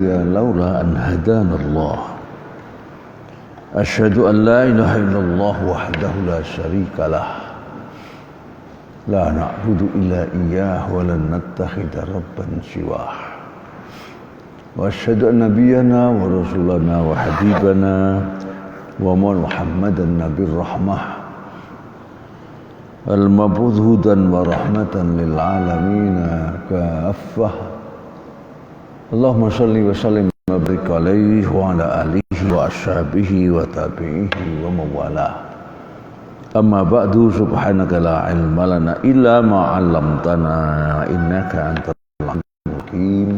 لولا أن هدانا الله أشهد أن لا إله إلا الله وحده لا شريك له لا نعبد إلا إياه ولن نتخذ ربا سواه وأشهد أن نبينا ورسولنا وحبيبنا ومحمدا نبي الرحمة المبعوث هدى ورحمة للعالمين كافة اللهم صل وسلم وبارك عليه وعلى آله وأصحابه وتابعيه ومن والاه أما بعد سبحانك لا علم لنا إلا ما علمتنا إنك أنت العليم الحكيم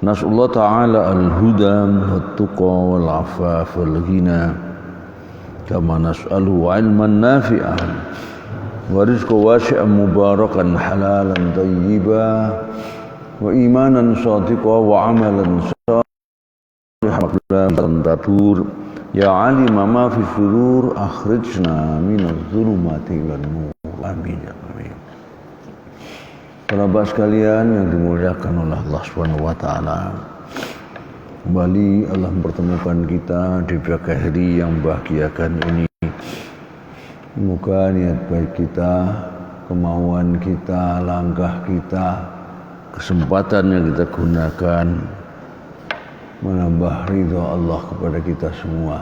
نسأل الله تعالى الهدى والتقى والعفاف والغنى كما نسأله علما نافعا ورزقا واسعا مباركا حلالا طيبا وإيمانا صادقا وعملا صالحا تدور يا علم ما في الصدور أخرجنا من الظلمات إلى النور آمين ya amin. Para bapak sekalian yang dimuliakan oleh Allah Subhanahu wa taala. Kembali Allah mempertemukan kita di pagi hari yang membahagiakan ini. Semoga niat baik kita, kemauan kita, langkah kita, kesempatan yang kita gunakan menambah ridha Allah kepada kita semua,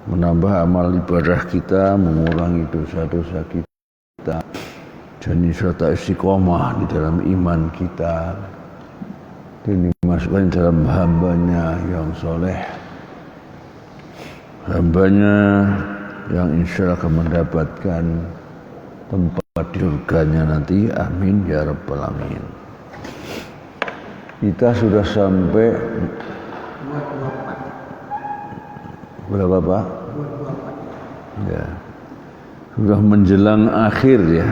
menambah amal ibadah kita, mengurangi dosa-dosa kita, dan serta istiqomah di dalam iman kita, dan dimasukkan dalam hambanya yang soleh, hambanya yang insya Allah akan mendapatkan tempat di surganya nanti. Amin ya rabbal alamin. Kita sudah sampai berapa Pak? Ya, sudah menjelang akhir ya,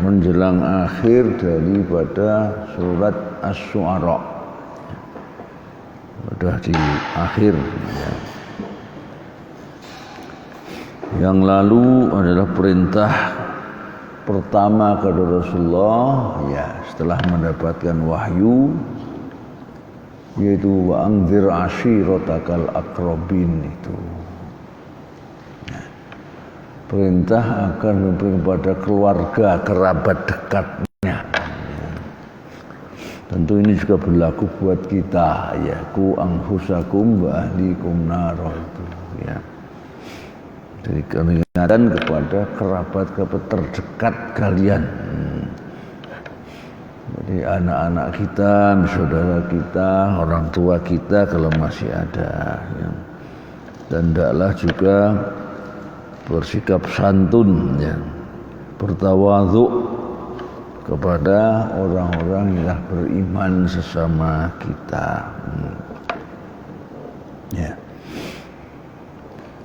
menjelang akhir daripada surat Asy-Syu'ara. Sudah di akhir ya. Yang lalu adalah perintah pertama kepada Rasulullah ya, setelah mendapatkan wahyu, yaitu wa anzir ashiratakal aqrabin itu. Perintah akan memberi kepada keluarga kerabat dekatnya. Tentu ini juga berlaku buat kita ya, ku anfusakum wa ahlikum naro itu ya. Jadi peringatan kepada kerabat-kerabat terdekat kalian. Jadi anak-anak kita, saudara kita, orang tua kita kalau masih ada ya. Dan hendaklah juga bersikap santun ya, bertawadhu kepada orang-orang yang beriman sesama kita. Ya.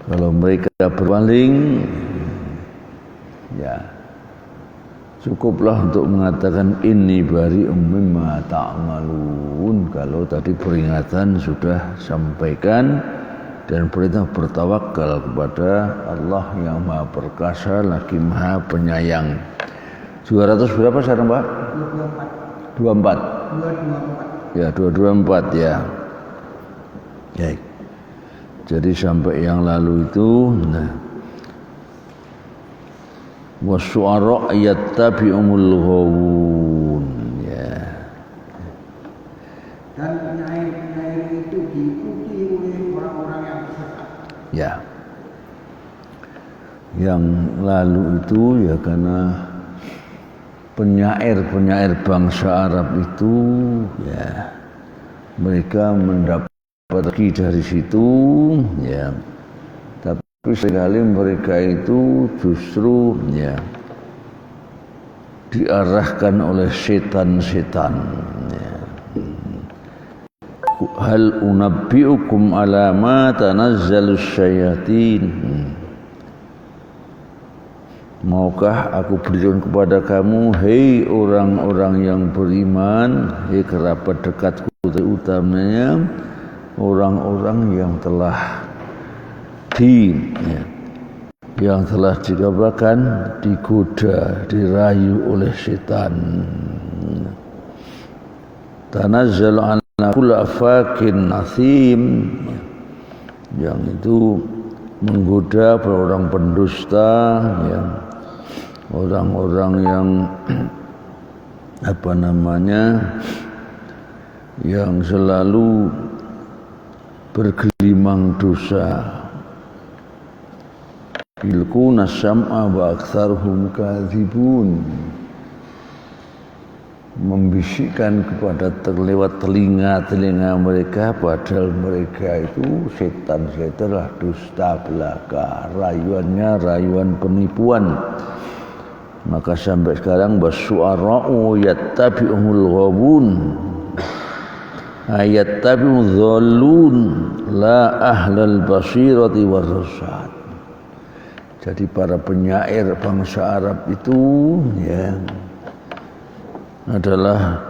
Kalau mereka berpaling ya, cukuplah untuk mengatakan inni bari'um mimma ta'malun. Kalau tadi peringatan sudah sampaikan dan perintah bertawakal kepada Allah yang Maha Perkasa lagi Maha Penyayang. 200 berapa sekarang Pak? 24. Ya 224 ya. Ya. Jadi sampai yang lalu itu wasyu'ara yattabi'umul ghawun ya. Dan penyair-penyair itu diikuti oleh orang-orang yang sesat. Ya. Yang lalu itu ya karena penyair-penyair bangsa Arab itu ya, mereka mendapat rezeki dari situ ya. Tapi sekali mereka itu justru ya diarahkan oleh setan-setan ya. Hal unabbiukum ala ma tanazzalus syayatin. Maukah aku berikan kepada kamu, hei orang-orang yang beriman, hei kerabat dekatku, utamanya orang-orang yang telah yang telah dikabarkan digoda, dirayu oleh setan. Tanazzalu kulla afakin nasim, yang itu menggoda orang pendusta, yang orang-orang yang apa namanya, yang selalu bergelimang dosa. Yulquna sam'a wa aktsaruhum kadzibun, membisikkan kepada terlewat telinga mereka, padahal mereka itu setan-setan lah, dusta belaka, rayuannya rayuan penipuan. Maka sampai sekarang wasyu'ara'u yattabi'uhumul ghawun, yattabi'u dhallun la ahlal basirati warrasyad. Jadi para penyair bangsa Arab itu ya adalah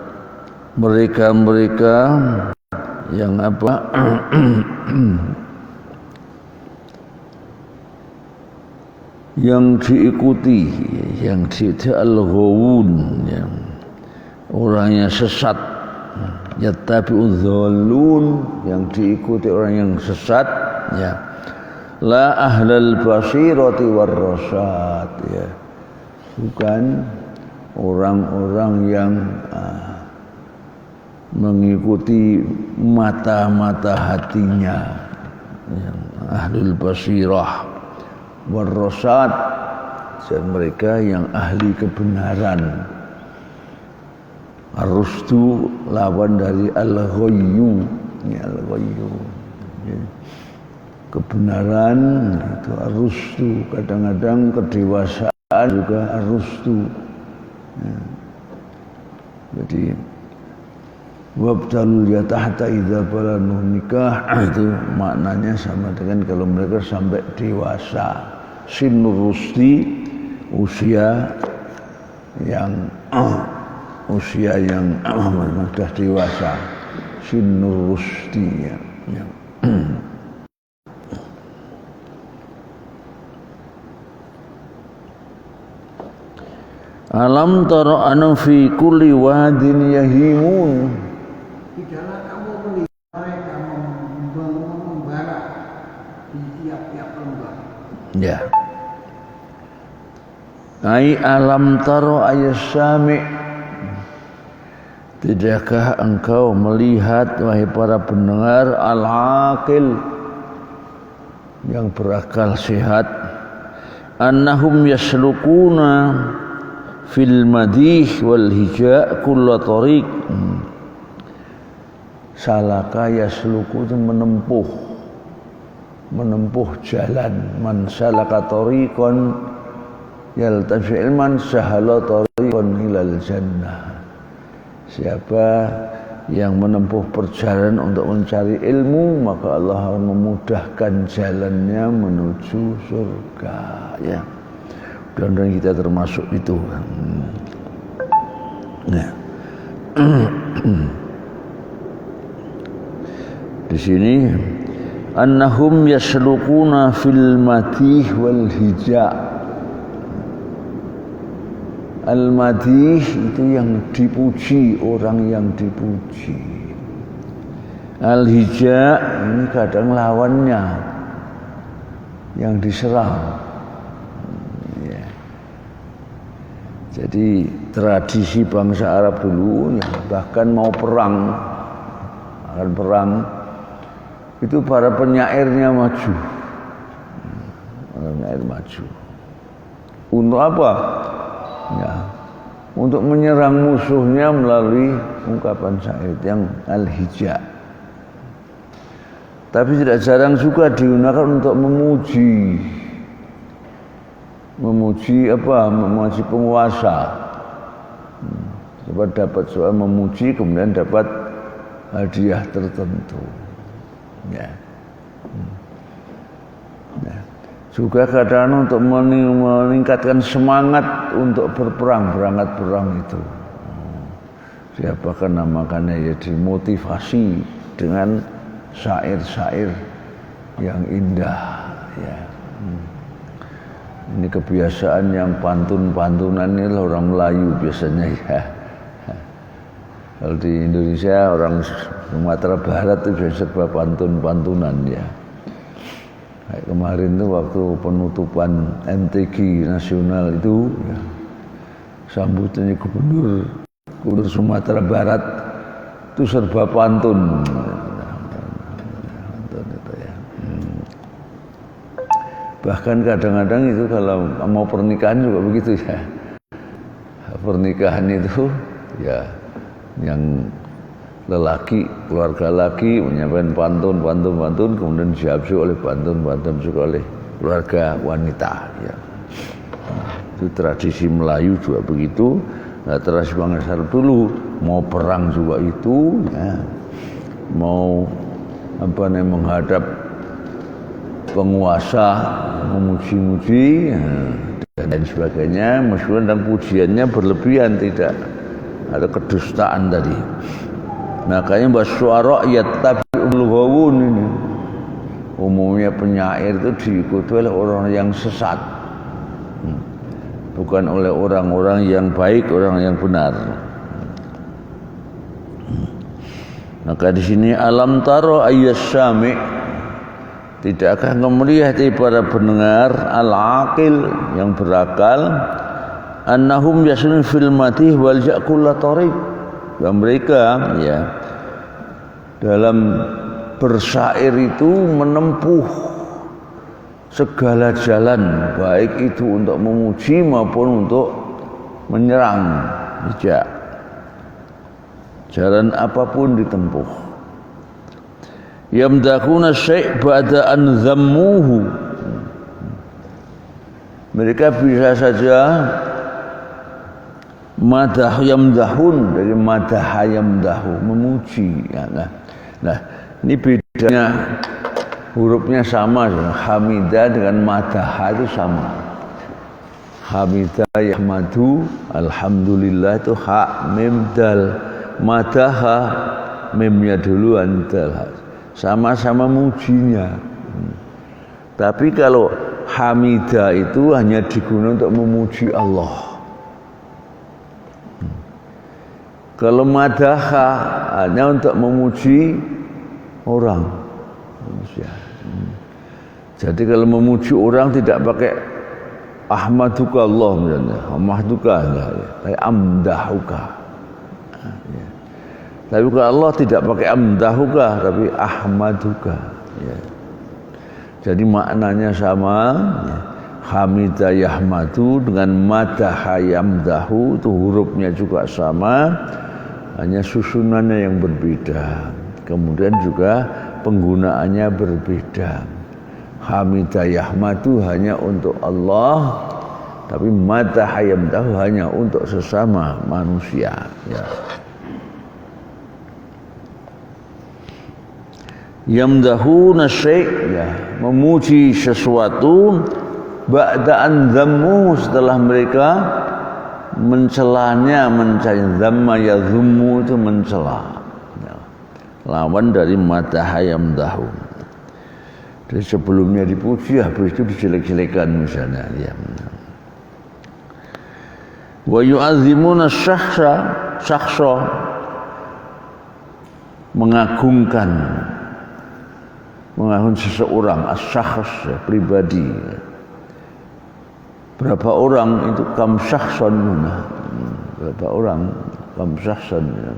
mereka-mereka yang apa yang diikuti, yang al-ghawun, yang orangnya sesat, yattabi'u dhallun, yang diikuti orang yang sesat, ya. La ahlal basirati warrasyad, ya. Bukan orang-orang yang mengikuti mata-mata hatinya, yang ahlul basirah warrasyad, dan mereka yang ahli kebenaran. Ar-rusdu lawan dari al-ghayyu, ya, al-ghayyu, ya. Kebenaran itu ar-rusdu, kadang-kadang kedewasaan juga ar-rusdu. Ya. Jadi wabtalul yatahta idza balanu nikah, itu maknanya sama dengan kalau mereka sampai dewasa. Sinur rusdi, usia yang sudah dewasa. Sinur rusdi, ya. Alam tara anu fi kulli wadin yahimun. Tidaklah kamu melihat mereka membara di tiap-tiap lembah. Ya. Ai alam tara ayasami. Tidakkah engkau melihat wahai para pendengar al-aqil yang berakal sehat, annahum yaslukuna fil madih wal hija' kulla tariq. Salaka yasluku itu menempuh jalan. Man salaka tariqan yaltafi ilman sahala tariqan ilal jannah. Siapa yang menempuh perjalanan untuk mencari ilmu, maka Allah akan memudahkan jalannya menuju surga, ya. Dan kita termasuk itu. Nah. Di sini annahum yaslukuna fil madih wal hija. Al-madih itu yang dipuji, orang yang dipuji. Al-hija ini kadang lawannya, yang diserang. Jadi tradisi bangsa Arab dulu, ya, bahkan mau perang, akan perang, itu para penyairnya maju. Penyair maju. Untuk apa? Ya, untuk menyerang musuhnya melalui ungkapan syair yang al-hija. Tapi tidak jarang juga digunakan untuk memuji apa? Memuji penguasa. Dapat soal memuji, kemudian dapat hadiah tertentu. Ya. Ya. Juga kadang untuk meningkatkan semangat untuk berperang, berangkat perang itu. Siapakah namakannya, ya, dimotivasi dengan syair-syair yang indah, ya. Ini kebiasaan yang pantun-pantunan ini orang Melayu biasanya, ya. Kalau di Indonesia orang Sumatera Barat itu sudah serba pantun-pantunan ya. Kayak kemarin tuh waktu penutupan MTQ nasional itu ya, sambutannya gubernur Sumatera Barat itu serba pantun. Bahkan kadang-kadang itu kalau mau pernikahan juga begitu ya. Pernikahan itu ya yang lelaki, keluarga laki menyampaikan pantun, kemudian dihabisi oleh pantun juga oleh keluarga wanita ya. Itu tradisi Melayu juga begitu. Nah, tradisi bangsa dulu mau perang juga itu ya. Mau menghadap penguasa memuji-muji ya, dan lain sebagainya, meskipun dan pujiannya berlebihan, tidak ada kedustaan tadi. Makanya basyara yattabi'ul ghawun ini. Umumnya penyair itu diikuti oleh orang yang sesat. Bukan oleh orang-orang yang baik, orang yang benar. Maka di sini alam taro ayyasyami', tidakkah engkau melihat para pendengar al-aqil yang berakal, annahum yasun fil matih wal yaqul tariq, bahwa mereka ya dalam bersyair itu menempuh segala jalan, baik itu untuk memuji maupun untuk menyerang. Tidak, jalan apapun ditempuh. Yamdakuna syai' ba'da an zammuhu, mereka bisa saja madah yamdahun, dari madah yamdahu, memuji ya. Nah ini bedanya, hurufnya sama, hamidah dengan madah itu sama. Hamidah yahmadu, alhamdulillah itu ha mim dal, madaha mimnya duluan dal, sama-sama mujinya. Tapi kalau hamidah itu hanya digunakan untuk memuji Allah. Kalau madaha hanya untuk memuji orang, manusia. Jadi kalau memuji orang tidak pakai ahmaduka Allah misalnya, ahmaduka enggak, tapi amdahuka. Ya. Tapi kalau Allah tidak pakai amdahuka, tapi ahmaduka. Ya. Jadi maknanya sama. Ya. Hamidah yahmadu dengan madaha yamdahu, itu hurufnya juga sama, hanya susunannya yang berbeda. Kemudian juga penggunaannya berbeda. Hamidah yahmadu hanya untuk Allah, tapi madaha yamdahu hanya untuk sesama manusia. Ya. Yamdahuna syai', ya, memuji sesuatu, ba'da an zammu, setelah mereka mencelanya, zamma yazummu itu mencela. Ya. Lawan dari madaha yamdahu. Jadi sebelumnya dipuji, habis itu dijelek-jelekan misalnya. Ya. Wa yu'azzimuna syakhsa, mengagungkan seseorang, as-syakhs, ya, pribadi. Berapa orang itu kam syakhsan, berapa orang kam syakhsan, ya.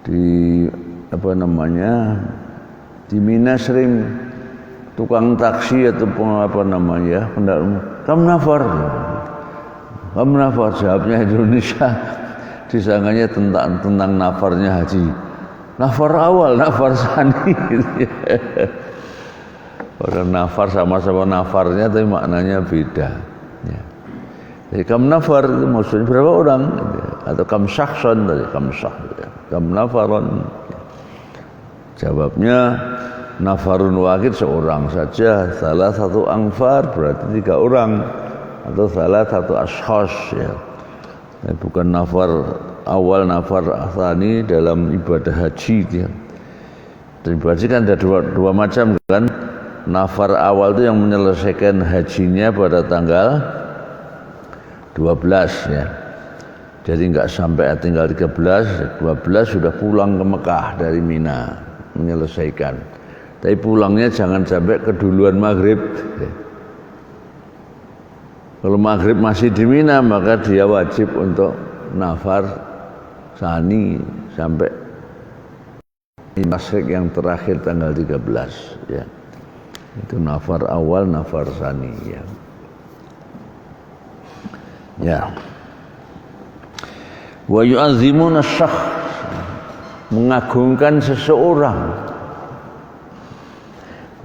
Di di Mina sering tukang taksi atau kam nafar, jawabnya Indonesia, disangkanya tentang nafarnya haji. Nafar awal, nafar sani gitu ya. Orang nafar sama-sama nafarnya, tapi maknanya beda ya. Jadi kam nafar itu maksudnya berapa orang gitu ya. Atau kam syakhsan, dari kam syakh ya. Kam nafaron ya. Jawabnya nafarun wahid, seorang saja. Salah satu angfar berarti 3 orang, atau salah satu ashkhas ya. Bukan nafar awal, nafar athani dalam ibadah haji ya. Ibadah haji kan ada dua macam kan. Nafar awal itu yang menyelesaikan hajinya pada tanggal 12 ya. Jadi nggak sampai tinggal 13, 12 sudah pulang ke Mekah dari Mina menyelesaikan. Tapi pulangnya jangan sampai keduluan maghrib. Kalau maghrib masih di Mina maka dia wajib untuk nafar sani sampai masrik yang terakhir tanggal 13 ya. Itu nafar awal, nafar sani ya. Ya. Wa yu'azzimuna syakhs, mengagungkan seseorang.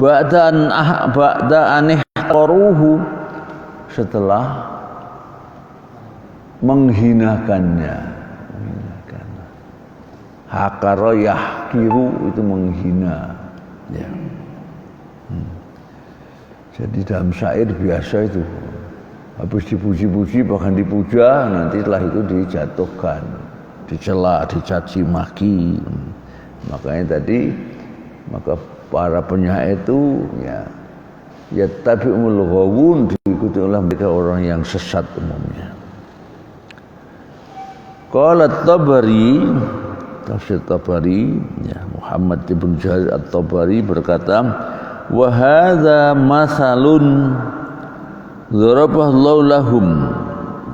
Ba'da anihtaruhu, setelah menghinakannya. Hakara yahkiru, itu menghina ya. Jadi dalam syair biasa itu habis dipuji-puji bahkan dipuja, nanti setelah itu dijatuhkan, dicela, dicaci maki. Makanya tadi maka para penyair itu ya tabi'ul ghawun, diikuti oleh mereka orang yang sesat umumnya. Qala At-Tabari, tafsir Tabari ya, Muhammad ibn Jarir At-Tabari berkata, wa hadza masalun dzaraballahu lahum,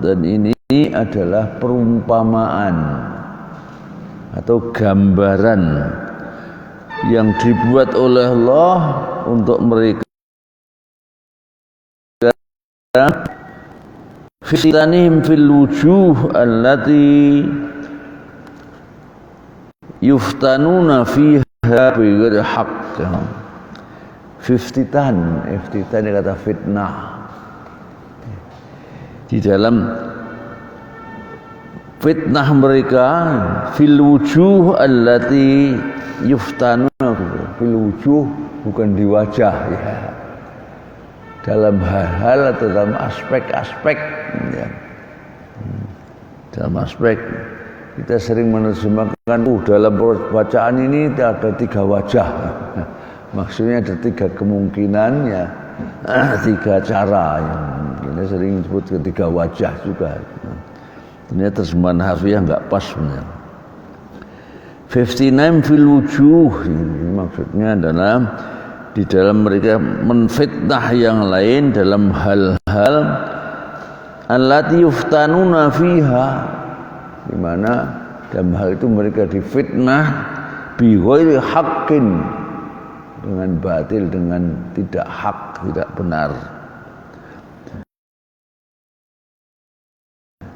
dan ini adalah perumpamaan atau gambaran yang dibuat oleh Allah untuk mereka fitanihim fil wujuh allati yuftanuna fiha bighairi haqq. Iftitan kata fitnah. Di dalam fitnah mereka fil wujuh allati yuftanuna, fil wujuh bukan di wajah ya. Dalam hal-hal atau dalam aspek-aspek ya. Dalam aspek kita sering menerjemahkan dalam bacaan ini ada 3 wajah. Maksudnya ada 3 kemungkinan ya, 3 cara yang kita sering sebut 3 wajah juga. Ternyata terjemahan harfiah enggak pas sebenarnya. 59 fil wujuh, maksudnya adalah di dalam mereka menfitnah yang lain dalam hal-hal allati yuftanuna fiha, di mana dalam hal itu mereka difitnah bi ghairi haqqin, dengan batil, dengan tidak hak, tidak benar.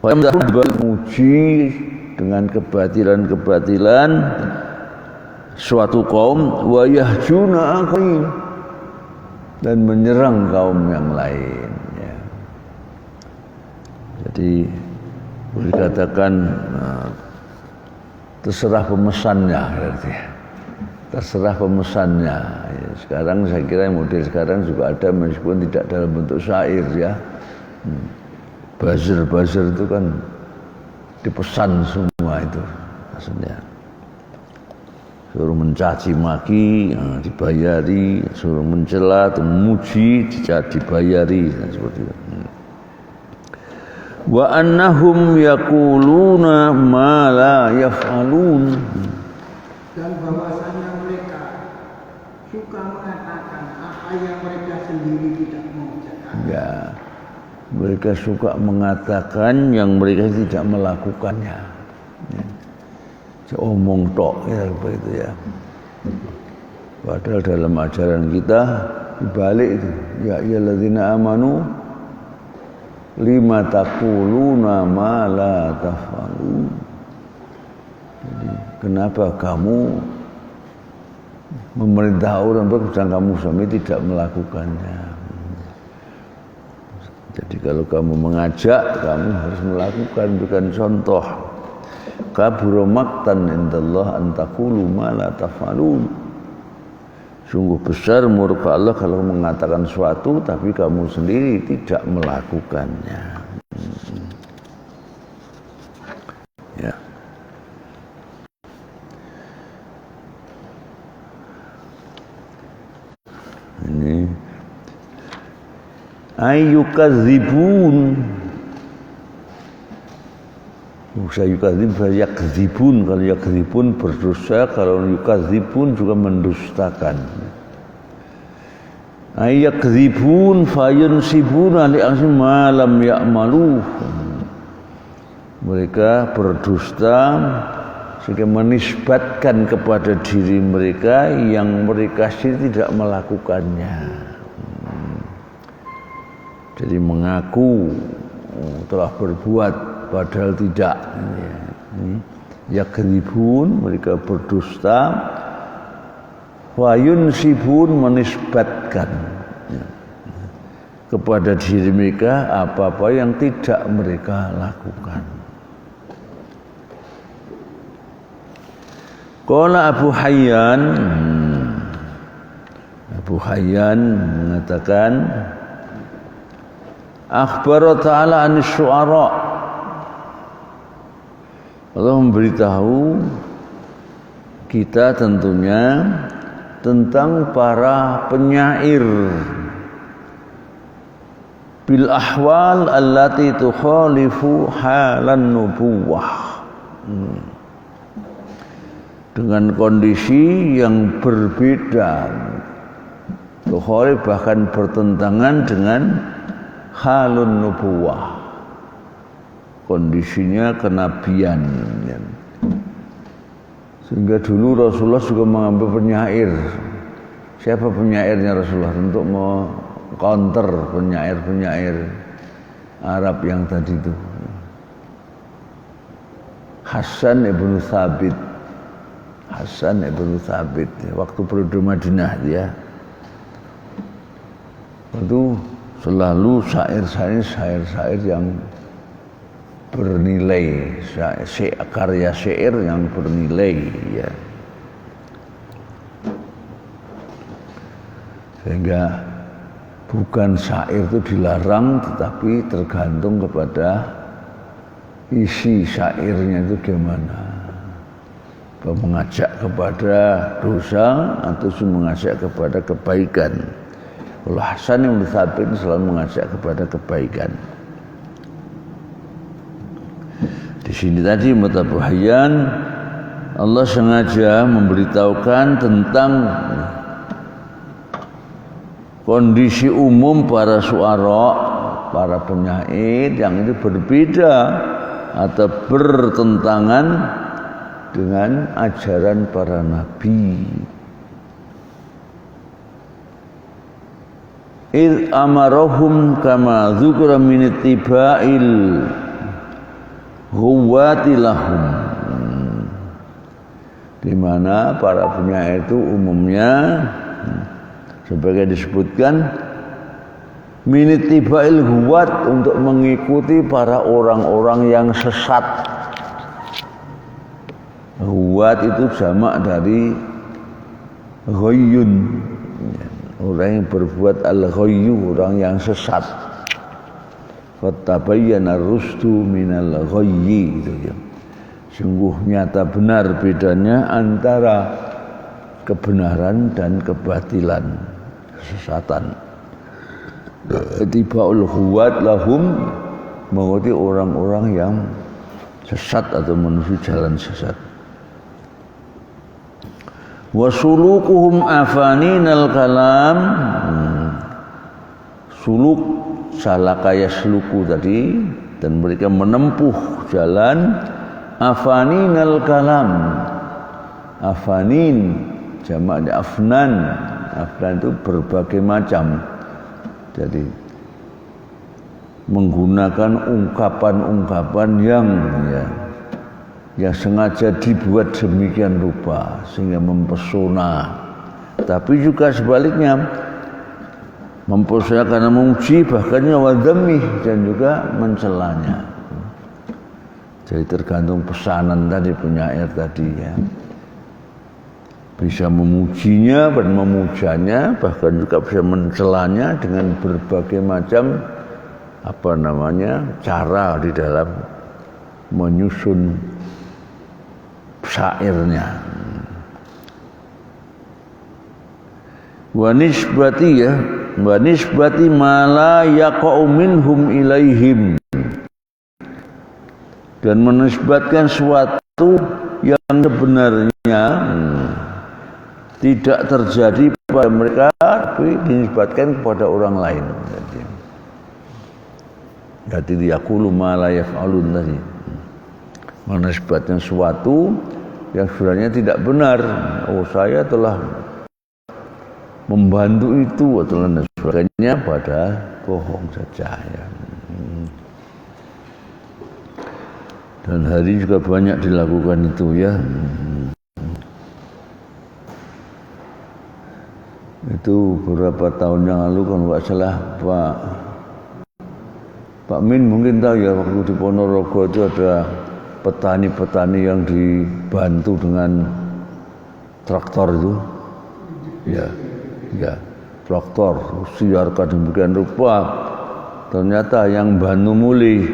Memuji dengan kebatilan-kebatilan suatu kaum, wa yahjuna akharin, dan menyerang kaum yang lain ya. Jadi boleh dikatakan terserah pemesannya berarti. Terserah pemesannya ya. Sekarang saya kira model sekarang juga ada, meskipun tidak dalam bentuk syair ya. Buzzer itu kan dipesan semua itu maksudnya. Suruh mencaci maki dibayari, suruh mencela atau memuji dibayari, seperti itu. Wa annahum yaquluna ma la yaf'alun, dan bahwasanya mereka suka mengatakan apa yang mereka sendiri tidak mengerjakan. Ya, mereka suka mengatakan yang mereka tidak melakukannya. Omong tok ya begitu ya. Padahal dalam ajaran kita dibalik itu, ya ayyuhalladzina amanu lima taquluna ma la taf'alun. Jadi kenapa kamu memerintah orang sedang kamu sendiri tidak melakukannya? Jadi kalau kamu mengajak, kamu harus melakukan, bukan contoh. Kabura maqtan indallah an taqulu ma la taf'alun. Sungguh besar murka Allah kalau mengatakan sesuatu tapi kamu sendiri tidak melakukannya. Ya. Ini ayyukadzibun. bisa yukadzib, yakdzibun. Kalau yakdzibun berdosa, kalau yukadzibun juga mendustakan. Yakdzibun fayunsibuna li'ansi malam ya'maluh. Mereka berdusta sehingga menisbatkan kepada diri mereka yang mereka sendiri tidak melakukannya. Jadi mengaku telah berbuat padahal tidak. Yakdzibun, mereka berdusta. Wa yunsibun, menisbatkan kepada diri mereka apa-apa yang tidak mereka lakukan. Qala Abu Hayyan mengatakan, akhbara ta'ala anis syu'ara. Allah memberitahu kita tentunya tentang para penyair bil ahwal allati tukhalifu halan nubuwah, dengan kondisi yang berbeda, tukhalif bahkan bertentangan dengan halun nubuwah, kondisinya kenabian. Sehingga dulu Rasulullah juga mengambil penyair. Siapa penyairnya Rasulullah untuk meng-counter penyair-penyair Arab yang tadi itu? Hasan ibnu Thabit. Waktu periode Madinah dia. Itu selalu syair-syair yang bernilai, karya syair yang bernilai, ya. Sehingga bukan syair itu dilarang, tetapi tergantung kepada isi syairnya itu gimana. Mengajak kepada dosa atau mengajak kepada kebaikan. Kalau Hasan ibn Thabit selalu mengajak kepada kebaikan. Di sini tadi Abu Hayyan, Allah sengaja memberitahukan tentang kondisi umum para syu'ara, para penyair yang itu berbeda atau bertentangan dengan ajaran para nabi. Id amarahum kama dzukira min ittiba'il ghuwati lahum, di mana para penyair itu umumnya sebagai disebutkan min ittiba'il ghuwat, untuk mengikuti para orang-orang yang sesat. Ghuwat itu jamak dari ghayyun, orang yang berbuat al-ghayyu, orang yang sesat. Fattabayyana rusdu minal ghayyi, itu ya. Sungguh nyata benar bedanya antara kebenaran dan kebatilan, kesesatan. Tibaul ghuwat lahum, mengikuti orang-orang yang sesat atau menuju jalan sesat. Wasulukuhum afaninal kalam, suluk salaka yasluku tadi, dan mereka menempuh jalan afaninal kalam. Afanin jamaknya afnan. Afnan itu berbagai macam. Jadi menggunakan ungkapan-ungkapan yang sengaja dibuat demikian rupa sehingga mempesona, tapi juga sebaliknya mempesona karena memuji, bahkan wadhamih, dan juga mencelanya. Jadi tergantung pesanan tadi penyair tadi, ya. Bisa memujinya dan memujanya, bahkan juga bisa mencelanya dengan berbagai macam cara di dalam menyusun syairnya. Wa nisbati ma la yaqa'u minhum ilaihim, dan menisbatkan sesuatu yang sebenarnya tidak terjadi pada mereka tapi dinisbatkan kepada orang lain. Jadi yaqulu ma la yaf'alun tadi. Menisbatkan sesuatu yang sebenarnya tidak benar. Oh, saya telah membantu itu atau lain sebagainya, pada bohong saja ya. Dan hari juga banyak dilakukan itu ya. Itu beberapa tahun yang lalu kalau nggak salah Pak Min mungkin tahu ya, waktu di Ponorogo itu ada petani-petani yang dibantu dengan traktor itu. Ya, traktor siarkan demikian rupa. Ternyata yang bantu muli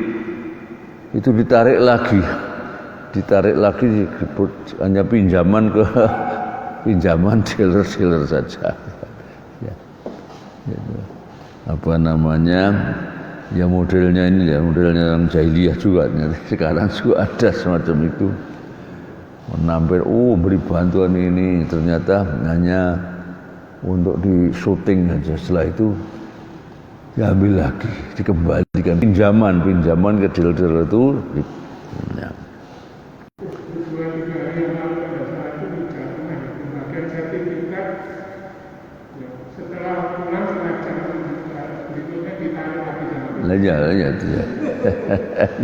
itu ditarik lagi hanya pinjaman dealer saja. Ya. Apa namanya? Ya modelnya ini ya, modelnya yang jahiliyah juga. Sekarang juga ada semacam itu. Menampil, beri bantuan ini, ternyata hanya untuk di syuting aja. Setelah itu diambil lagi, dikembalikan pinjaman ke dealer itu. Ya. Ya itu ya.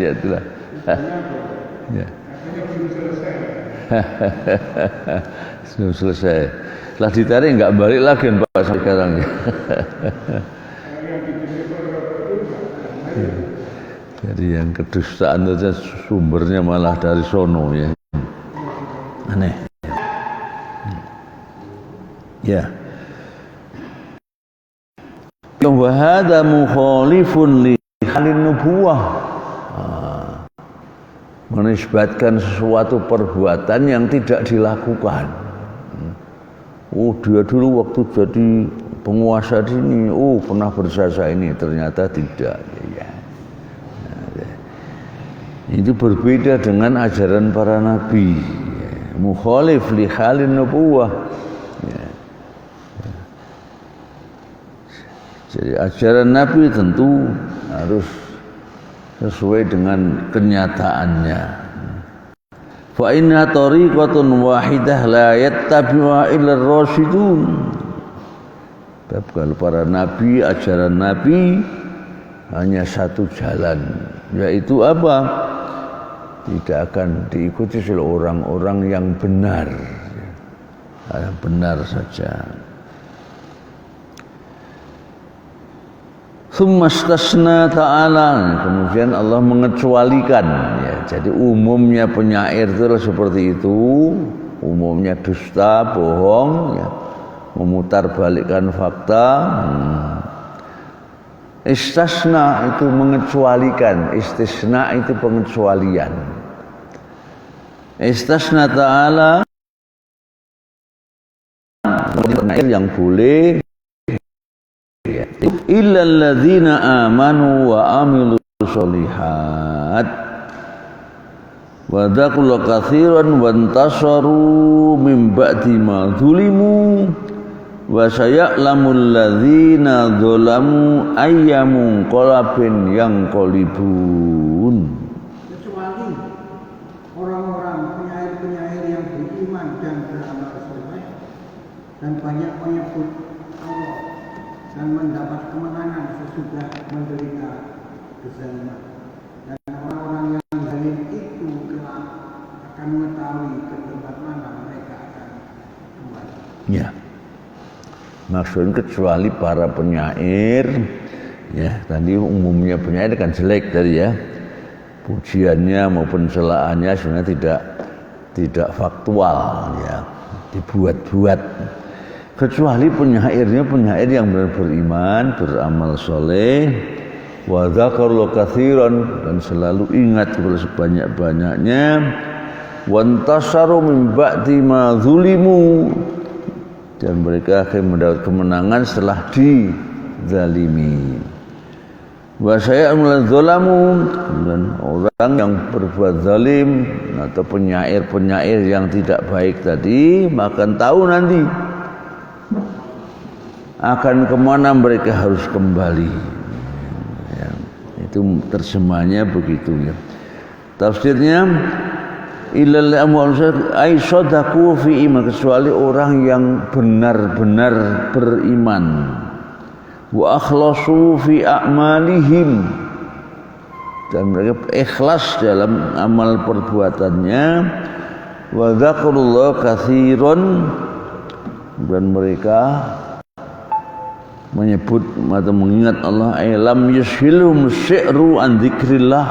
Ya itulah. Ya. Belum selesai. Setelah ditarik enggak balik lagi Pak sekarang ya. Jadi yang kedustaan itu sumbernya malah dari sono ya. Aneh. Ya. Wa hadza mukhalifun li halin nubuwah. Menisbatkan sesuatu perbuatan yang tidak dilakukan. Dia dulu waktu jadi penguasa di sini, pernah berjasa ini, ternyata tidak. Ya. Itu berbeda dengan ajaran para nabi. Mukhalif li halin nubuwah. Jadi ajaran Nabi tentu harus sesuai dengan kenyataannya. Fa inna tariqatun wahidah la yattabi'uha illa ar-rasyidun. Kalau para nabi, ajaran Nabi hanya satu jalan, yaitu apa? Tidak akan diikuti oleh orang-orang yang benar. Yang benar saja. Tsummastasna ta'ala, kemudian Allah mengecualikan ya. Jadi umumnya penyair itu seperti itu, umumnya dusta, bohong ya, memutarbalikkan fakta. Istisna itu mengecualikan, istisna itu pengecualian. Istisna ta'ala penyair yang boleh illal ladzina amanu wa amilus sholihat wa dzakara katsiran wa intasaru min ba'di ma dzulimu wa saya'lamul ladzina dzalamu ayyamun qalbin yanqalibun. Kecuali orang-orang penyair-penyair yang beriman dan beramal saleh dan banyak menyebut Allah dan mendapat kemenangan sesudah menderita kezaliman. Dan orang-orang yang zalim itu kelak akan mengetahui ke tempat mana mereka akan kembali. Ya. Maksudnya kecuali para penyair ya, tadi umumnya penyair kan jelek tadi ya. Pujiannya maupun celaannya sebenarnya tidak faktual ya, dibuat-buat. Kecuali penyairnya penyair yang benar beriman, beramal soleh, wa dzakara katsiran, dan selalu ingat kepada sebanyak-banyaknya, wa intasaru min ba'di ma dzulimu, dan mereka akan mendapat kemenangan setelah dizalimi. Wa sayamul zalamu, dan orang yang berbuat zalim atau penyair yang tidak baik tadi akan tahu nanti akan kemana mereka harus kembali. Ya, itu terjemahnya begitu ya. Tafsirnya ilal amwal ay sadaqu fi iman, kecuali orang yang benar-benar beriman. Wa akhlasu fi a'malihim, dan mereka ikhlas dalam amal perbuatannya. Wa dzakarullah katsiran, dan mereka menyebut atau mengingat Allah. Lam yushilhum syi'ru an dzikrillah,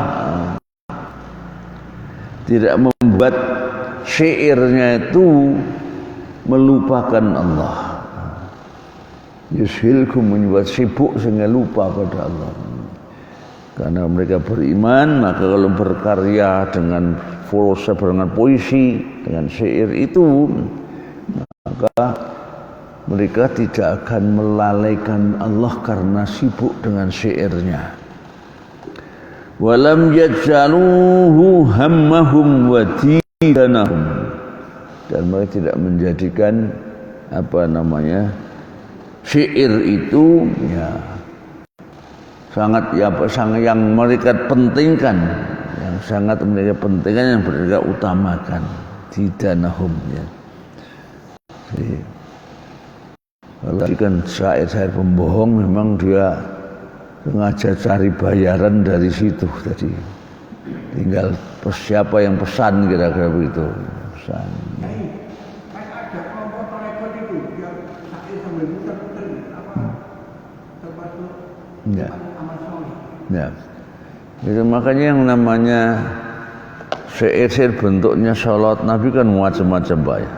tidak membuat syairnya itu melupakan Allah. Yushilkum, membuat sibuk sehingga lupa pada Allah. Karena mereka beriman, maka kalau berkarya dengan prosa, dengan puisi, dengan syair itu, maka mereka tidak akan melalaikan Allah karena sibuk dengan syairnya. Walam yaj'aluhu hammahum wa didanahum, dan mereka tidak menjadikan syair itu ya sangat yang mereka pentingkan, yang sangat mereka pentingkan, yang mereka utamakan. Didanahum ya. Kalau kan syair pembohong, memang dia sengaja cari bayaran dari situ tadi. Tinggal siapa yang pesan, kira-kira begitu. Pesan. Ada kelompok tarekat itu yang syair sambil muter-muter termasuk amal soleh. Ya. Itu makanya yang namanya syair bentuknya salawat Nabi kan macam-macam Pak ya.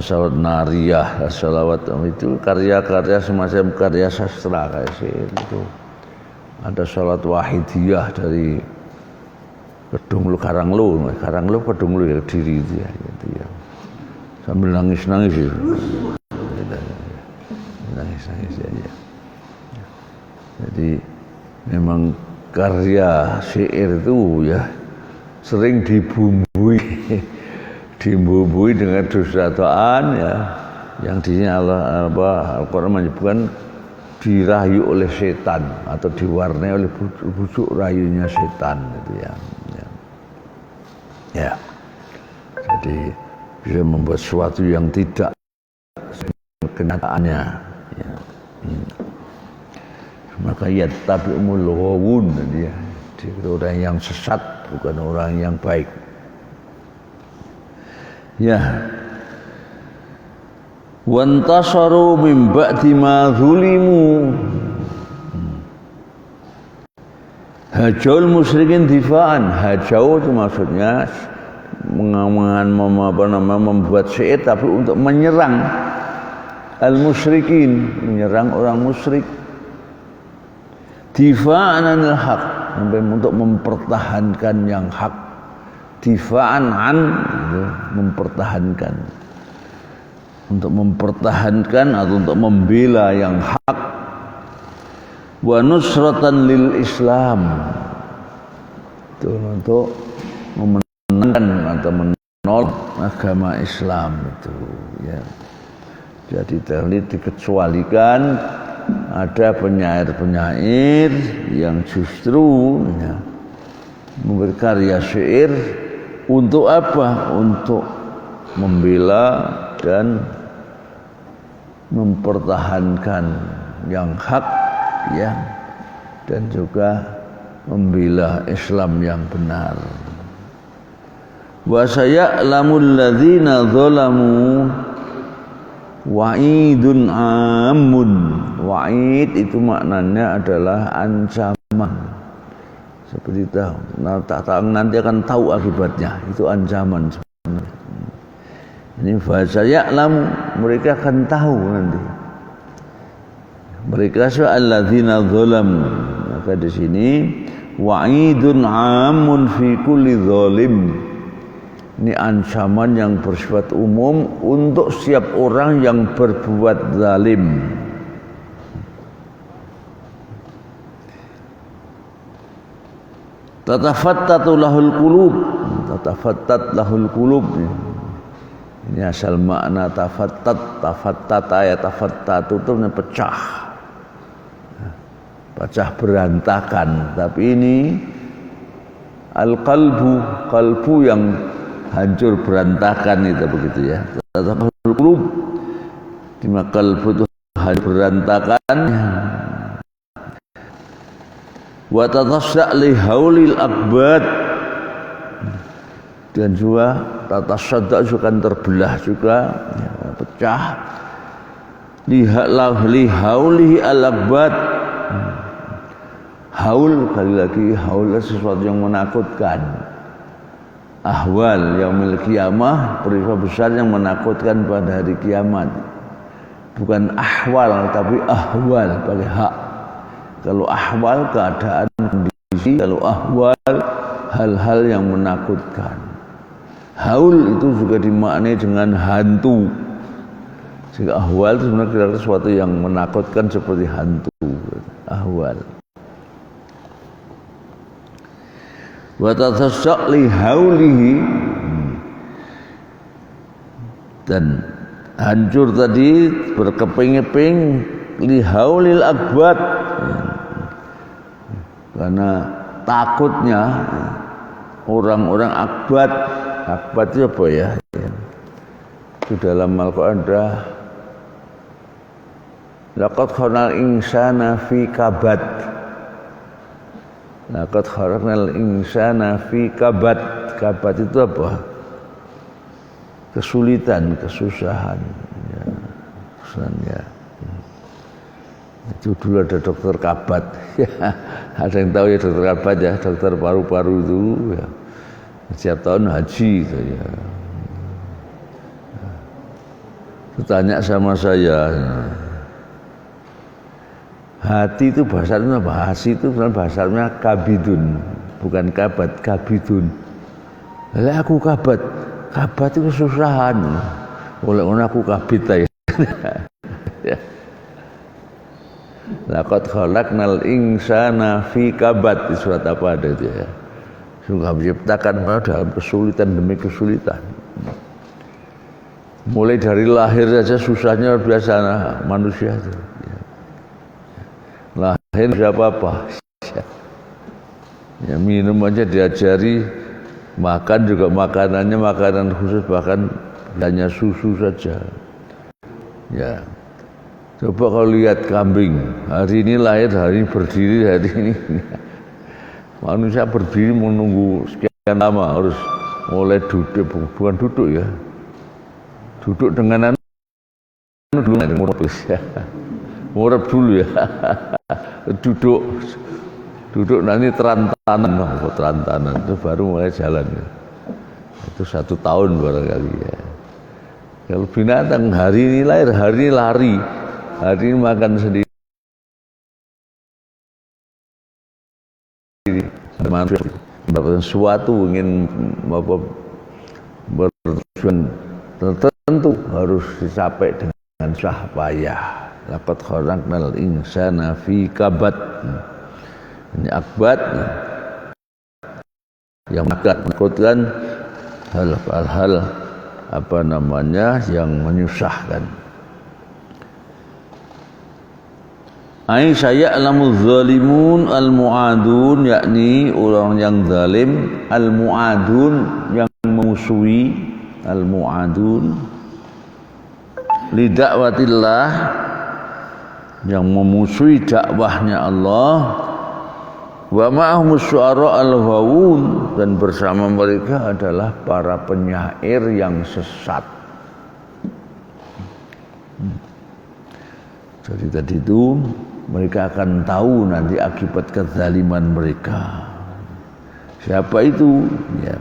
Salawat nariyah, salawat itu karya-karya semacam karya sastra kayak syair itu. Ada salawat wahidiyah dari Kedunglu Karanglo Kedunglu ya diri itu ya, gitu ya. Sambil nangis-nangis itu. Nangis-nangis aja. Jadi memang karya syair itu ya sering dibumbui dengan dusta-duaan ya, yang dinya Al-Quran menyebutkan dirayu oleh setan atau diwarnai oleh bujuk rayunya setan gitu ya. Ya. Jadi bisa membuat sesuatu yang tidak kenyataannya ya. Maka yattabi'ul ghawun, dia orang yang sesat, bukan orang yang baik. Ya. Wantasaru min ba'di ma zulimu. Hajaul musyrikin difa'an. Hajau itu maksudnya membuat syair tapi untuk menyerang al-musyrikin, menyerang orang musyrik. Difa'an anil haq, untuk mempertahankan yang hak. Difa'an an, mempertahankan. Untuk mempertahankan atau untuk membela yang hak. Wa nusratan lil Islam, itu untuk memenangkan atau menolak agama Islam itu ya. Jadi tadi dikecualikan ada penyair-penyair yang justru ya, berkarya syair untuk apa? Untuk membela dan mempertahankan yang hak ya, dan juga membela Islam yang benar. Wa saya'lamul ladzina zalamu wa'idun amun. Wa'id itu maknanya adalah ancaman. Seperti itu. Nah, nanti akan tahu akibatnya. Itu ancaman sebenarnya. Ini bahasa ya'lamu, mereka akan tahu nanti. Mereka alladzina zalamu. Maka di sini wa'idun amun fi kulli zalim. Ini ancaman yang bersifat umum untuk setiap orang yang berbuat zalim. Tatafattatu lahul qulub, tatafattat lahul qulub. Ini asal makna tafattat, tafattata ya tafattatu itu pecah. Pecah berantakan, tapi ini qalbu yang hancur berantakan itu begitu ya. Tatafatul qulub, di qalbu itu hancur berantakan. Wa tatasya' li haulil akbad, dan juga tatasadda juga terbelah juga ya, pecah li haulihi al akbad. Haul, kali lagi haul sesuatu yang menakutkan. Ahwal yaumil qiyamah, peristiwa besar yang menakutkan pada hari kiamat. Bukan ahwal tapi ahwal pakai hak. Kalau ahwal keadaan kondisi, kalau ahwal hal-hal yang menakutkan. Haul itu juga dimaknai dengan hantu. Sehingga ahwal itu sebenarnya sesuatu yang menakutkan seperti hantu. Ahwal. Wa tatasya' li haulihi, dan hancur tadi berkeping-keping li haulil akbat, karena takutnya orang-orang akbat. Akbat itu apa ya? Itu dalam Al-Quran ada laqad khalaqnal insana fi kabad. Laqad khalaqnal insana fi kabad. Kabad itu apa? Kesulitan, kesusahan. Ya, kesusahan ya. Itu dulu ada dokter Kabat. Ya, ada yang tahu ya dokter Kabat ya, dokter paru-paru itu ya. Setiap tahun haji itu ya. Tanya sama saya, hati itu bahasanya apa? Hati itu bahasanya kabidun, bukan kabat, kabidun. Lah aku kabat, kabat itu kesusahan. Oleh aku kabit ya. Laqad khalaqnal insana fi kabad, di surat apa ada itu ya. Sungguh menciptakan dalam kesulitan demi kesulitan. Mulai dari lahir saja susahnya luar biasa manusia itu. Lahir tidak apa-apa. Ya, minum aja diajari, makan juga makanannya makanan khusus, bahkan hanya susu saja. Ya. Coba kalau lihat kambing, hari ini lahir, hari ini berdiri, hari ini manusia berdiri menunggu sekian lama, harus mulai duduk, bukan duduk ya, duduk dengan dulu ya, ngurep dulu ya, duduk nanti terantanan, itu baru mulai jalan ya. Itu 1 tahun barangkali ya. Kalau binatang hari ini lahir, hari ini lari, hari ini makan sendiri. Manusia mendapatkan sesuatu, ingin bertujuan tertentu harus dicapai dengan susah payah. Laqad khalaqnal insana fi kabad. Ini akbat yang menakutkan, hal-hal apa namanya yang menyusahkan. Aisyah ya'lamu zalimun al-mu'adun, yakni orang yang zalim, al-mu'adun yang memusuhi, al-mu'adun li da'watillah, yang memusuhi dakwahnya Allah, wa ma'ahumus syu'ara al-ghawun, dan bersama mereka adalah para penyair yang sesat. Jadi tadi itu mereka akan tahu nanti akibat kezaliman mereka. Siapa itu? Ya,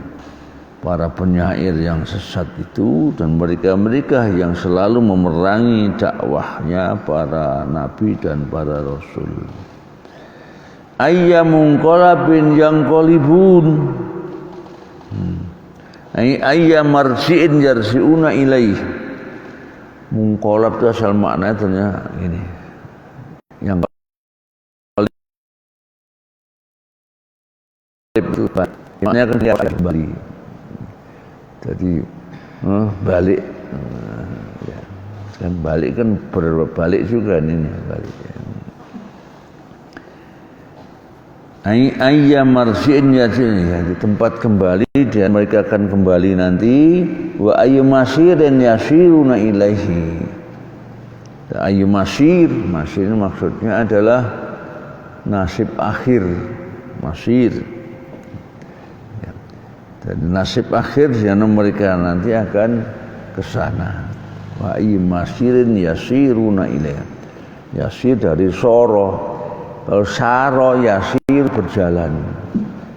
para penyair yang sesat itu, dan mereka-mereka yang selalu memerangi dakwahnya para nabi dan para rasul. Ayyamun qalabin yang qalibun, ayyam marsi'in yarsi'una ilaih. Mungkolab itu asal maknanya ternyata ini, yang itu maknanya kan dia kembali. Jadi balik, ya. Kan balik kan berbalik juga ini balik. Ayyam marji'in ya di tempat kembali dan mereka akan kembali nanti wa ayyam masirin yasiruna ilaihi. Ayyam masir ini maksudnya adalah nasib akhir masir. Ya. Dan nasib akhir yang mereka nanti akan ke sana. Wa ayyam masirin yasiruna ilaihi. Yasir dari soro. Kalau saro yasir berjalan,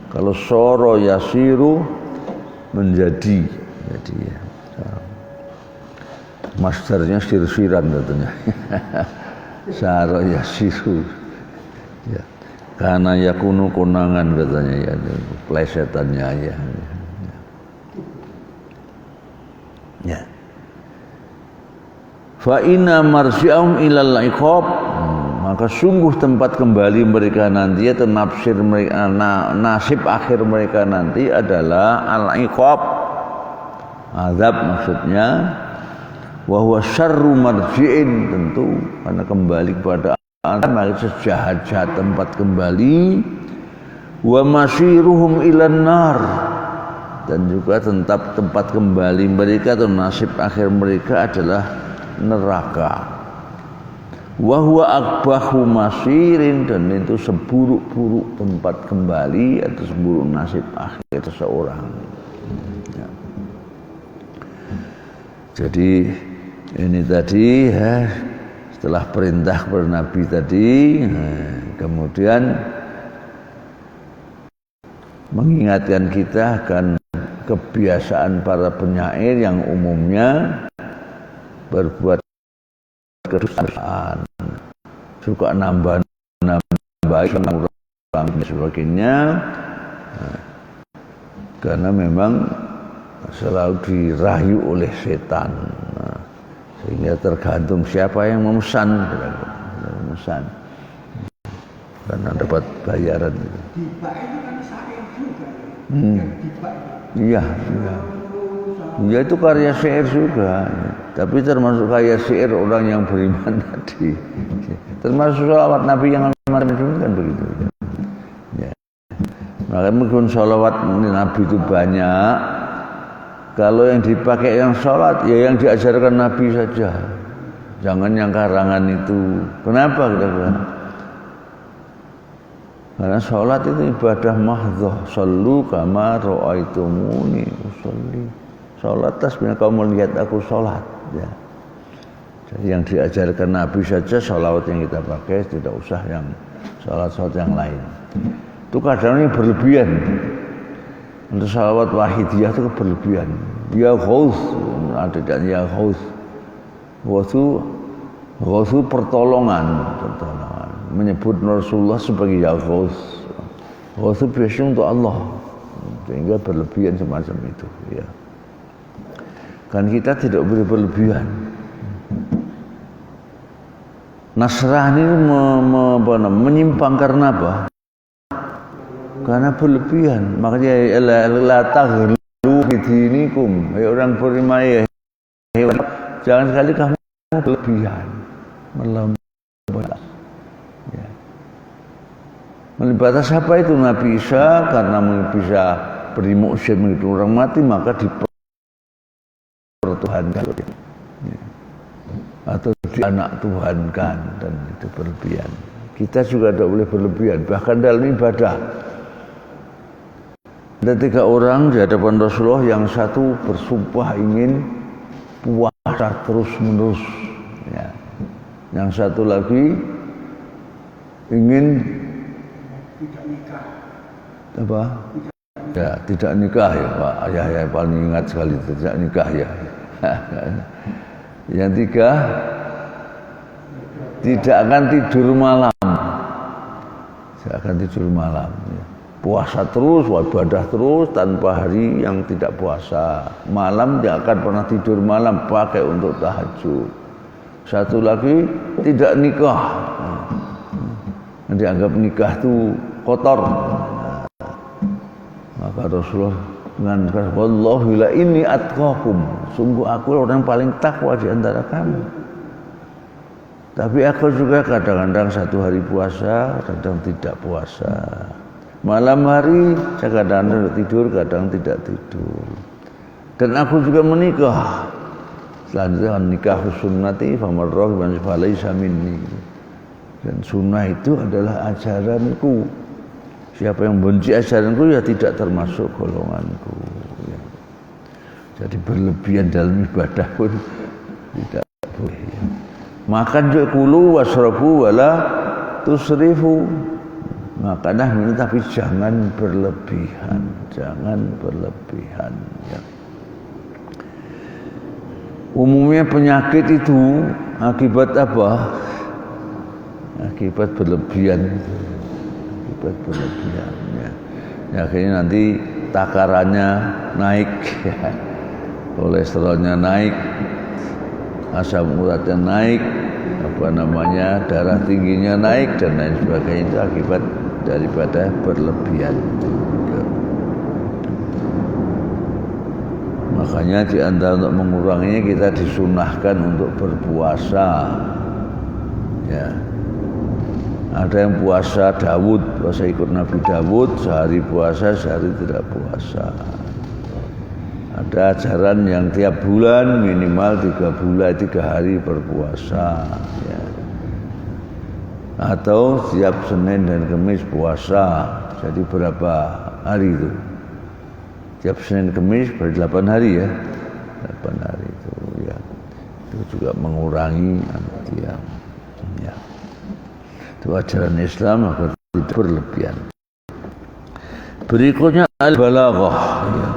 kalau soro yasiru menjadi, jadi ya. Masternya sir-siran tentunya. Saro yasiru, ya. Karena yakunu konangan katanya ya, plesetannya ya. Ya. Fa inna marji'ahum ilal iqab. Maka sungguh tempat kembali mereka nanti atau nafsir mereka, nasib akhir mereka nanti adalah al-iqab, azab maksudnya. Wa huwa syarru marji'in, tentu karena kembali kepada azab maka sejahat-jahat tempat kembali. Wa masiruhum ilan nar, dan juga tempat kembali mereka atau nasib akhir mereka adalah neraka. Wa huwa akbahu masirin, dan itu seburuk-buruk tempat kembali atau seburuk nasib akhir seseorang. Ya. Jadi ini tadi ya, setelah perintah kepada Nabi tadi, kemudian mengingatkan kita akan kebiasaan para penyair yang umumnya berbuat kedustaan, suka nambah orang dan sebagainya, karena memang selalu dirayu oleh setan, sehingga tergantung siapa yang memesan, karena dapat bayaran. Dipak itu kan syair juga. Iya. Ya itu karya syair juga, tapi termasuk karya syair orang yang beriman tadi, termasuk sholawat Nabi yang macam itu kan begitu. Ya. Makanya mungkin sholawat Nabi itu banyak. Kalau yang dipakai yang sholat, ya yang diajarkan Nabi saja, jangan yang karangan itu. Kenapa kita bilang? Karena sholat itu ibadah mahdhah. Shollu kama ra'aitumuni usolli. Sholat tasbih kamu melihat aku sholat, ya. Jadi yang diajarkan Nabi saja sholawat yang kita pakai, tidak usah yang sholat yang lain. Itu kadang ini berlebihan. Untuk sholawat wahidiyah itu berlebihan. Ya Ghaus, ada dan ya Ghaus. Ghaus pertolongan. Menyebut Rasulullah sebagai ya Ghaus. Ghaus biasanya untuk Allah, sehingga berlebihan semacam itu, ya. Kan kita tidak boleh berlebihan. Nasrani menyimpang karena apa? Karena berlebihan. Makanya la taghlu fi dinikum, hai orang beriman ya. Jangan sekali kamu berlebihan, melampaui. Ya. Melibatkan siapa itu Nabi Isa, karena bisa beri mukjizat itu orang mati maka dipertuhankan, ya. Atau di anak Tuhankan, dan itu berlebihan. Kita juga tidak boleh berlebihan, bahkan dalam ibadah. Ada 3 orang di hadapan Rasulullah, yang satu bersumpah ingin puasa terus menerus, ya. Yang satu lagi ingin tidak nikah. Apa? Ya, tidak nikah ya Pak. Ayah paling ingat sekali tidak nikah ya. Yang 3 tidak akan tidur malam. Tidak akan tidur malam, ya. Puasa terus, ibadah terus tanpa hari yang tidak puasa. Malam tidak akan pernah tidur malam, pakai untuk tahajud. Satu lagi tidak nikah. Dianggap nikah itu kotor. Maka Rasulullah mengatakan, wallahu la inni atqakum, sungguh aku orang paling takwa di antara kamu. Tapi aku juga kadang-kadang satu hari puasa, kadang tidak puasa. Malam hari saya kadang-kadang tidur, kadang tidak tidur. Dan aku juga menikah. Selanjutnya nikah sunnati famarrah man falaysa minni. Dan sunnah itu adalah ajaranku. Siapa yang benci ajaranku ya tidak termasuk golonganku. Ya. Jadi berlebihan dalam ibadah pun tidak boleh. Ya. Makan juga kulu wasrabu wala tusrifu. Makanlah minum tapi jangan berlebihan, jangan berlebihan. Ya. Umumnya penyakit itu akibat apa? Akibat berlebihan. Akibat berlebihan. Ya. Akhirnya nanti takarannya naik, ya. Kolesterolnya naik, asam uratnya naik, darah tingginya naik dan lain sebagainya. Itu akibat daripada berlebihan. Makanya di antara untuk menguranginya kita disunahkan untuk berpuasa. Ya. Ada yang puasa Daud, puasa ikut Nabi Daud, sehari puasa, sehari tidak puasa. Ada ajaran yang tiap bulan minimal 3 hari berpuasa. Ya. Atau setiap Senin dan Kamis puasa. Jadi berapa hari itu? Tiap Senin Kamis ber8 hari ya. 8 hari itu ya. Itu juga mengurangi ya. Itu ajaran Islam agar tidak berlebihan. Berikutnya al-balaghah. Ya.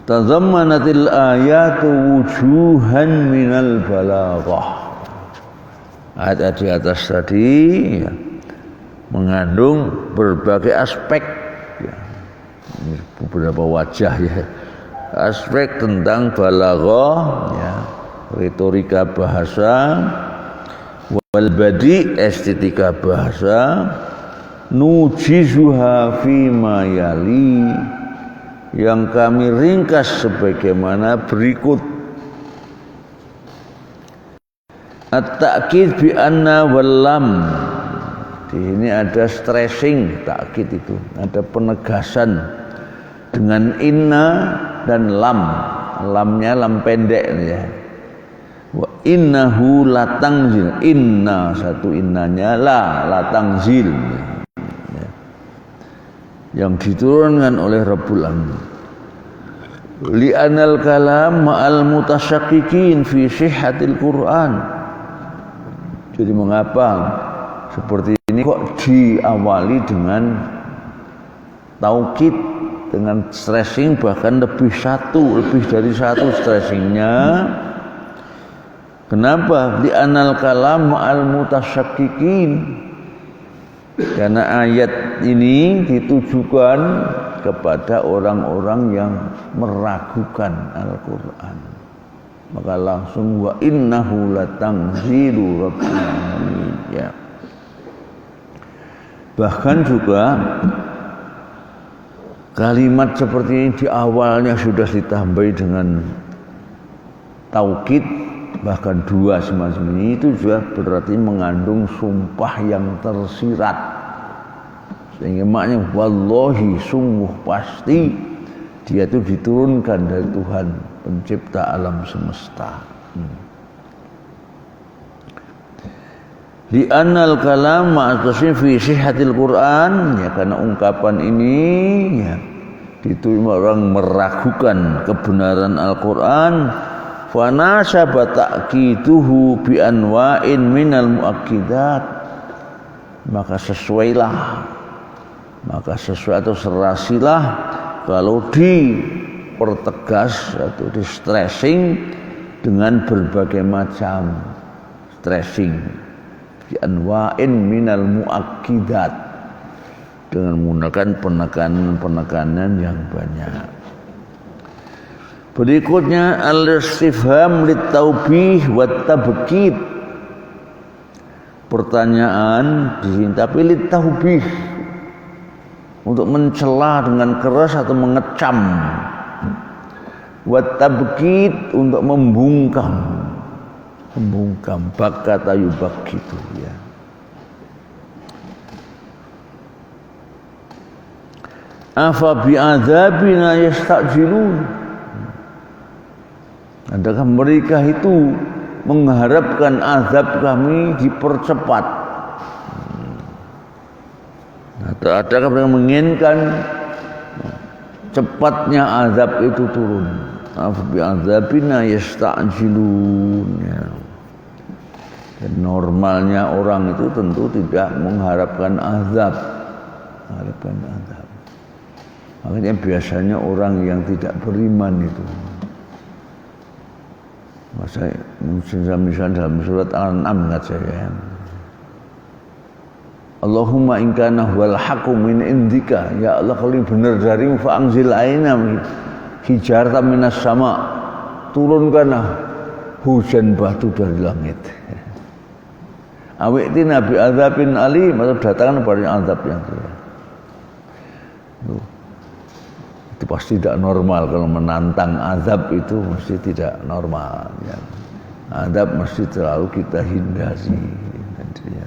Tazammanatil ayatu wujuhan minal balaghah. Ayat di atas tadi ya, mengandung berbagai aspek ya. Ini beberapa wajah ya. Aspek tentang balaghah ya, retorika bahasa, wal badi estetika bahasa, nujizuha fima yali, yang kami ringkas sebagaimana berikut. At-ta'kid bi anna wal lam. Di sini ada stressing, takkid itu, ada penegasan dengan inna dan lam. Lamnya lam pendek ya. Wa innahu latangzil. Inna satu innanya latangzil. Ya. Yang diturunkan oleh Rabbul Alamin. Li'anal kalam ma'al mutasyakkikin fi sihhatil Qur'an. Jadi mengapa seperti ini kok diawali dengan taukid, dengan stressing, bahkan lebih dari satu stressingnya. Kenapa? Li'anal kalam ma'al mutasyakkikin. Karena ayat ini ditujukan kepada orang-orang yang meragukan Al-Quran. Maka langsung wa innahu latangzilu rabbil alamin ya. Bahkan juga kalimat seperti ini di awalnya sudah ditambahi dengan taukid, bahkan 2 semacam ini, itu juga berarti mengandung sumpah yang tersirat. Sehingga maknanya wallahi, sungguh pasti dia itu diturunkan dari Tuhan pencipta alam semesta. Di anal kalam ma'atasin fi sihhatil Qur'an ya, karena ungkapan ini ya diterima orang meragukan kebenaran Al-Quran. Fa nasaba ta'kiduhu bi anwa'in minal muakkidat, maka sesuai atau serasilah kalau dipertegas atau di stressing dengan berbagai macam stressing bi anwa'in minal muakkidat, dengan menggunakan penekanan yang banyak. Berikutnya al-istifham lit-taubih wat-tabkid. Pertanyaan di sini tapi lit-taubih, untuk mencela dengan keras atau mengecam. Wa tabkit, untuk membungkam. Bakata yubakkitu ya. Afa bi'adzabina yastajilun. Adakah mereka itu mengharapkan azab kami dipercepat? Atau adakah mereka menginginkan cepatnya azab itu turun? Afa bi'adzabina yastajilun ya. Dan normalnya orang itu tentu tidak mengharapkan azab. Makanya biasanya orang yang tidak beriman itu, misalnya dalam surat Al-An'am kata saya, Allahumma in kana huwal haqqu min indika, ya Allah kalau ini benar darimu fa anzil alaina hijaratan minas sama, turunkanlah hujan batu dari langit. Awikti nabi azabin alim, atau datangkan pada azab yang berat. Itu pasti tidak normal. Kalau menantang azab itu mesti tidak normal ya. Azab mesti terlalu kita hindari ya.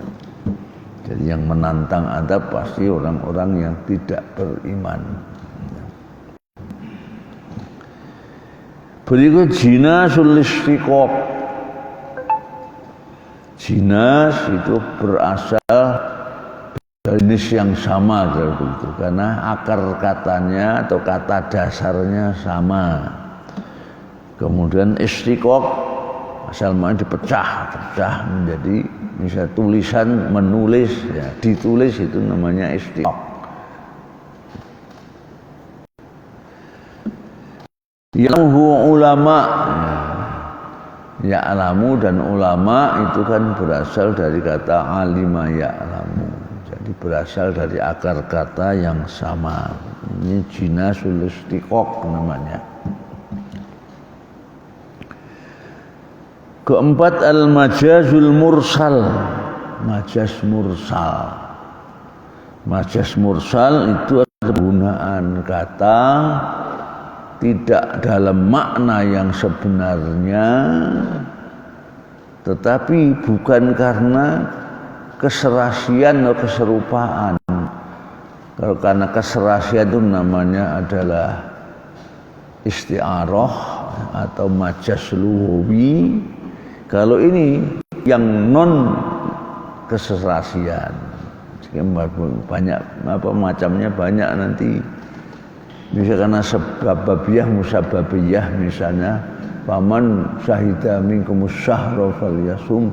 Jadi yang menantang azab pasti orang-orang yang tidak beriman ya. Berikut jinasul istiqaq. Jinas itu berasal dari jenis yang sama begitu, karena akar katanya atau kata dasarnya sama. Kemudian istiqaq asal maknanya dipecah menjadi misalnya tulisan, menulis ya, ditulis itu namanya istiqaq. Yang ulama ya'lamu, dan ulama itu kan berasal dari kata alima ya'lamu. Jadi berasal dari akar kata yang sama. Ini jinasul istiqaq namanya. Keempat, al-majazul mursal. Majaz mursal. Majaz mursal itu adalah penggunaan kata tidak dalam makna yang sebenarnya, tetapi bukan karena keserasian atau keserupaan. Kalau karena keserasian itu namanya adalah isti'arah atau majaz lughawi. Kalau ini yang non keserasian, banyak macamnya banyak nanti. Bisa karena sebabiyah musababiyah, misalnya paman syahida minkumus syahra falyasum,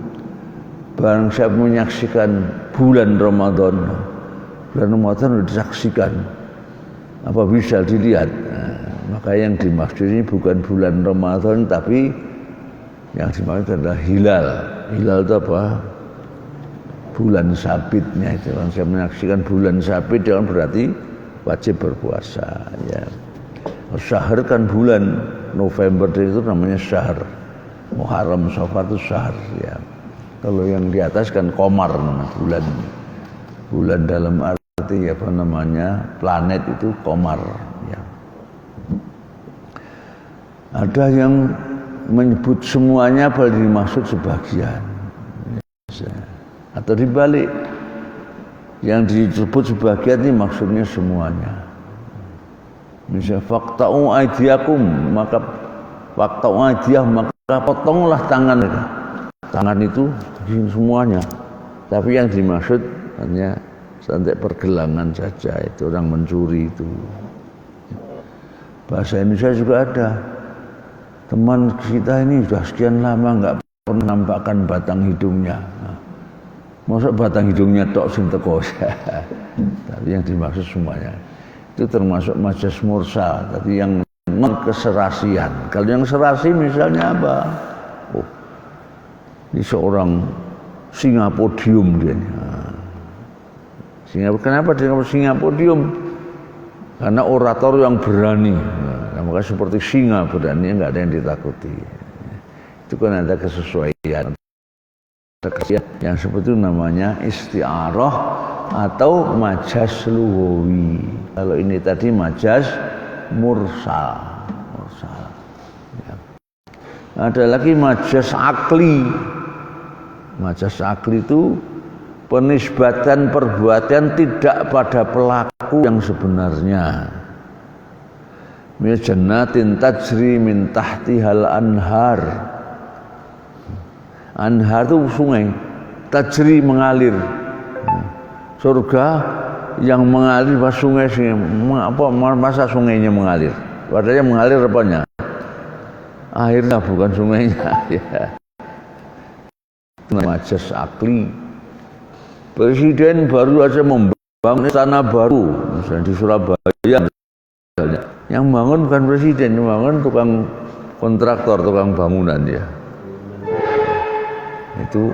barang siapa menyaksikan bulan Ramadan sudah disaksikan, apa bisa dilihat. Maka yang dimaksud ini bukan bulan Ramadan, tapi yang dimaksud adalah hilal. Hilal itu apa? Bulan sabitnya itu. Kalau saya menyaksikan bulan sabit, itu berarti wajib berpuasa ya. Syahr kan bulan, November itu namanya syahr. Muharram, Safar itu syahr ya. Kalau yang di atas kan qamar, bulan. Bulan dalam arti apa namanya? Planet itu qamar ya. Ada yang menyebut semuanya padahal dimaksud sebagian. Atau dibalik, yang disebut sebagian ini maksudnya semuanya. Misalnya faqta'u aydiyakum, maka faqta'u aydiyah, maka potonglah tangan. Tangan itu semuanya. Tapi yang dimaksud hanya sampai pergelangan saja, itu orang mencuri itu. Bahasa Indonesia juga ada. Teman kita ini sudah sekian lama enggak pernah nampakkan batang hidungnya. Masa batang hidungnya tok sing teko. Tapi yang dimaksud semuanya. Itu termasuk majaz mursal, tapi yang non keserasian. Kalau yang serasi misalnya apa? Oh, ini seorang Singapodium dia. Kenapa dia Singapodium? Karena orator yang berani. Nah, maka seperti singa berani, enggak ada yang ditakuti. Itu kan ada kesesuaian. yang seperti itu namanya isti'arah atau majaz lughawi. Kalau ini tadi majaz mursal. Ya. Ada lagi majaz akli. Majaz akli itu penisbatan perbuatan tidak pada pelaku yang sebenarnya. Min jannatin tajri min tahtihal anhar. Anhar itu sungai, tajri mengalir. Surga yang mengalir pas sungai apa masa sungainya mengalir? Padahal mengalir apanya? Airnya bukan sungainya. Ya. Majaz akli. Presiden baru aja membangun istana baru, misalnya di Surabaya. Yang bangun bukan presiden, yang bangun tukang kontraktor, tukang bangunan dia. Itu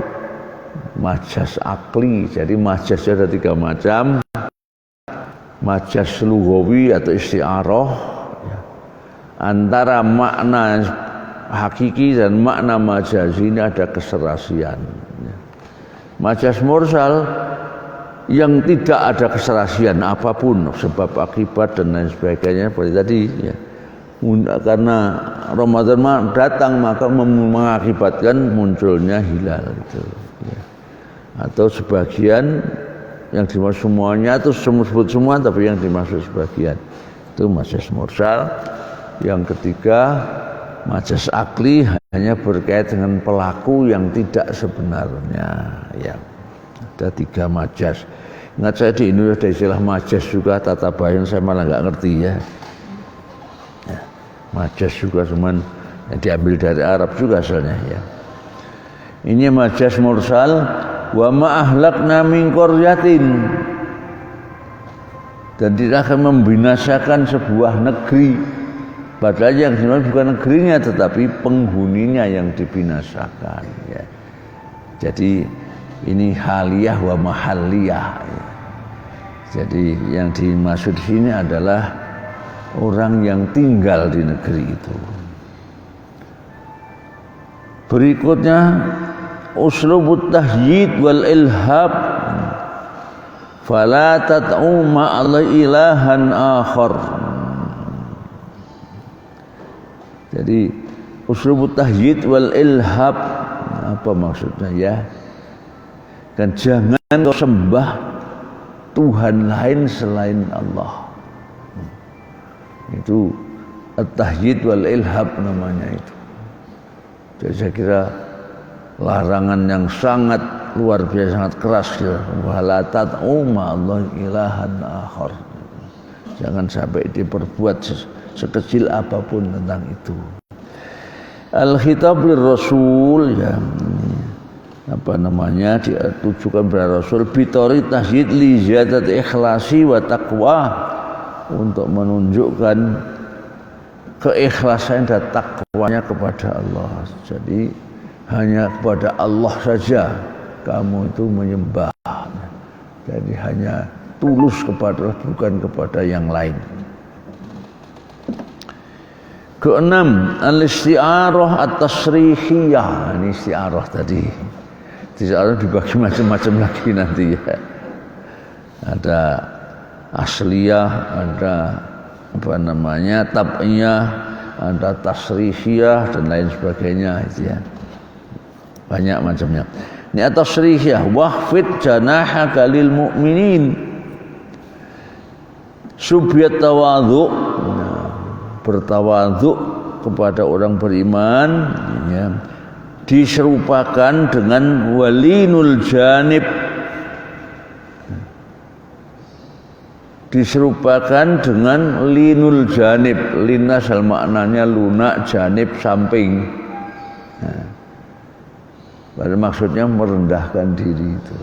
majaz akli. Jadi majaznya ada 3 macam. Majaz lughawi atau isti'arah, antara makna hakiki dan makna majaz ini ada keserasian. Majaz mursal yang tidak ada keserasian apapun, sebab akibat dan lain sebagainya seperti tadi ya. Karena Ramadan datang maka mengakibatkan munculnya hilal gitu ya. Atau sebagian yang dimaksud semuanya itu sebut semua, tapi yang dimaksud sebagian itu majaz mursal. Yang ketiga majaz akli, hanya berkait dengan pelaku yang tidak sebenarnya ya. Ada 3 majaz. Ingat saya di Indonesia ada istilah majaz juga, tata bayang saya malah nggak ngerti ya. Majaz juga cuman diambil dari Arab juga asalnya ya. Ini majaz mursal. Wa ma ahlakna min qaryatin, dan tidak akan membinasakan sebuah negeri, padahal yang sebenarnya bukan negerinya tetapi penghuninya yang dibinasakan ya. Jadi ini haliyah wa mahalliyah ya. Jadi yang dimaksud di sini adalah orang yang tinggal di negeri itu. Berikutnya uslubut tahyid wal ilhab, fala tat'u ma'alla ilahan akhar. Jadi uslubut tahyid wal ilhab, apa maksudnya ya? Dan jangan kau sembah Tuhan lain selain Allah. Itu at-tahyid wal ilhab namanya itu. Jadi saya kira larangan yang sangat luar biasa, sangat keras ya. Wala tat'u ma'allah ilahan akhar. Jangan sampai diperbuat sekecil apapun tentang itu. Al-khitab lirrasul ya. Apa namanya, ditujukan kepada Rasul bitori tahyid li ziyadat ikhlasi wa taqwa, untuk menunjukkan keikhlasan dan takwanya kepada Allah. Jadi hanya kepada Allah saja kamu itu menyembah. Jadi hanya tulus kepada Allah, bukan kepada yang lain. Keenam, al-isti'arah at-tasrihiyah. Ini isti'arah tadi. Isti'arah dibagi macam-macam lagi nanti ya. Ada asliyah, ada apa namanya tab'iyah, ada tasrihiyah dan lain sebagainya itu ya. Banyak macamnya. Ini tasrihiyah, wahfid janahaka lil mu'minin, subyat tawadhu, bertawadhu kepada orang beriman ya. Diserupakan dengan walinul janib, diserupakan dengan linul janib. Lin asal maknanya lunak, janib samping. Nah, pada maksudnya merendahkan diri itu.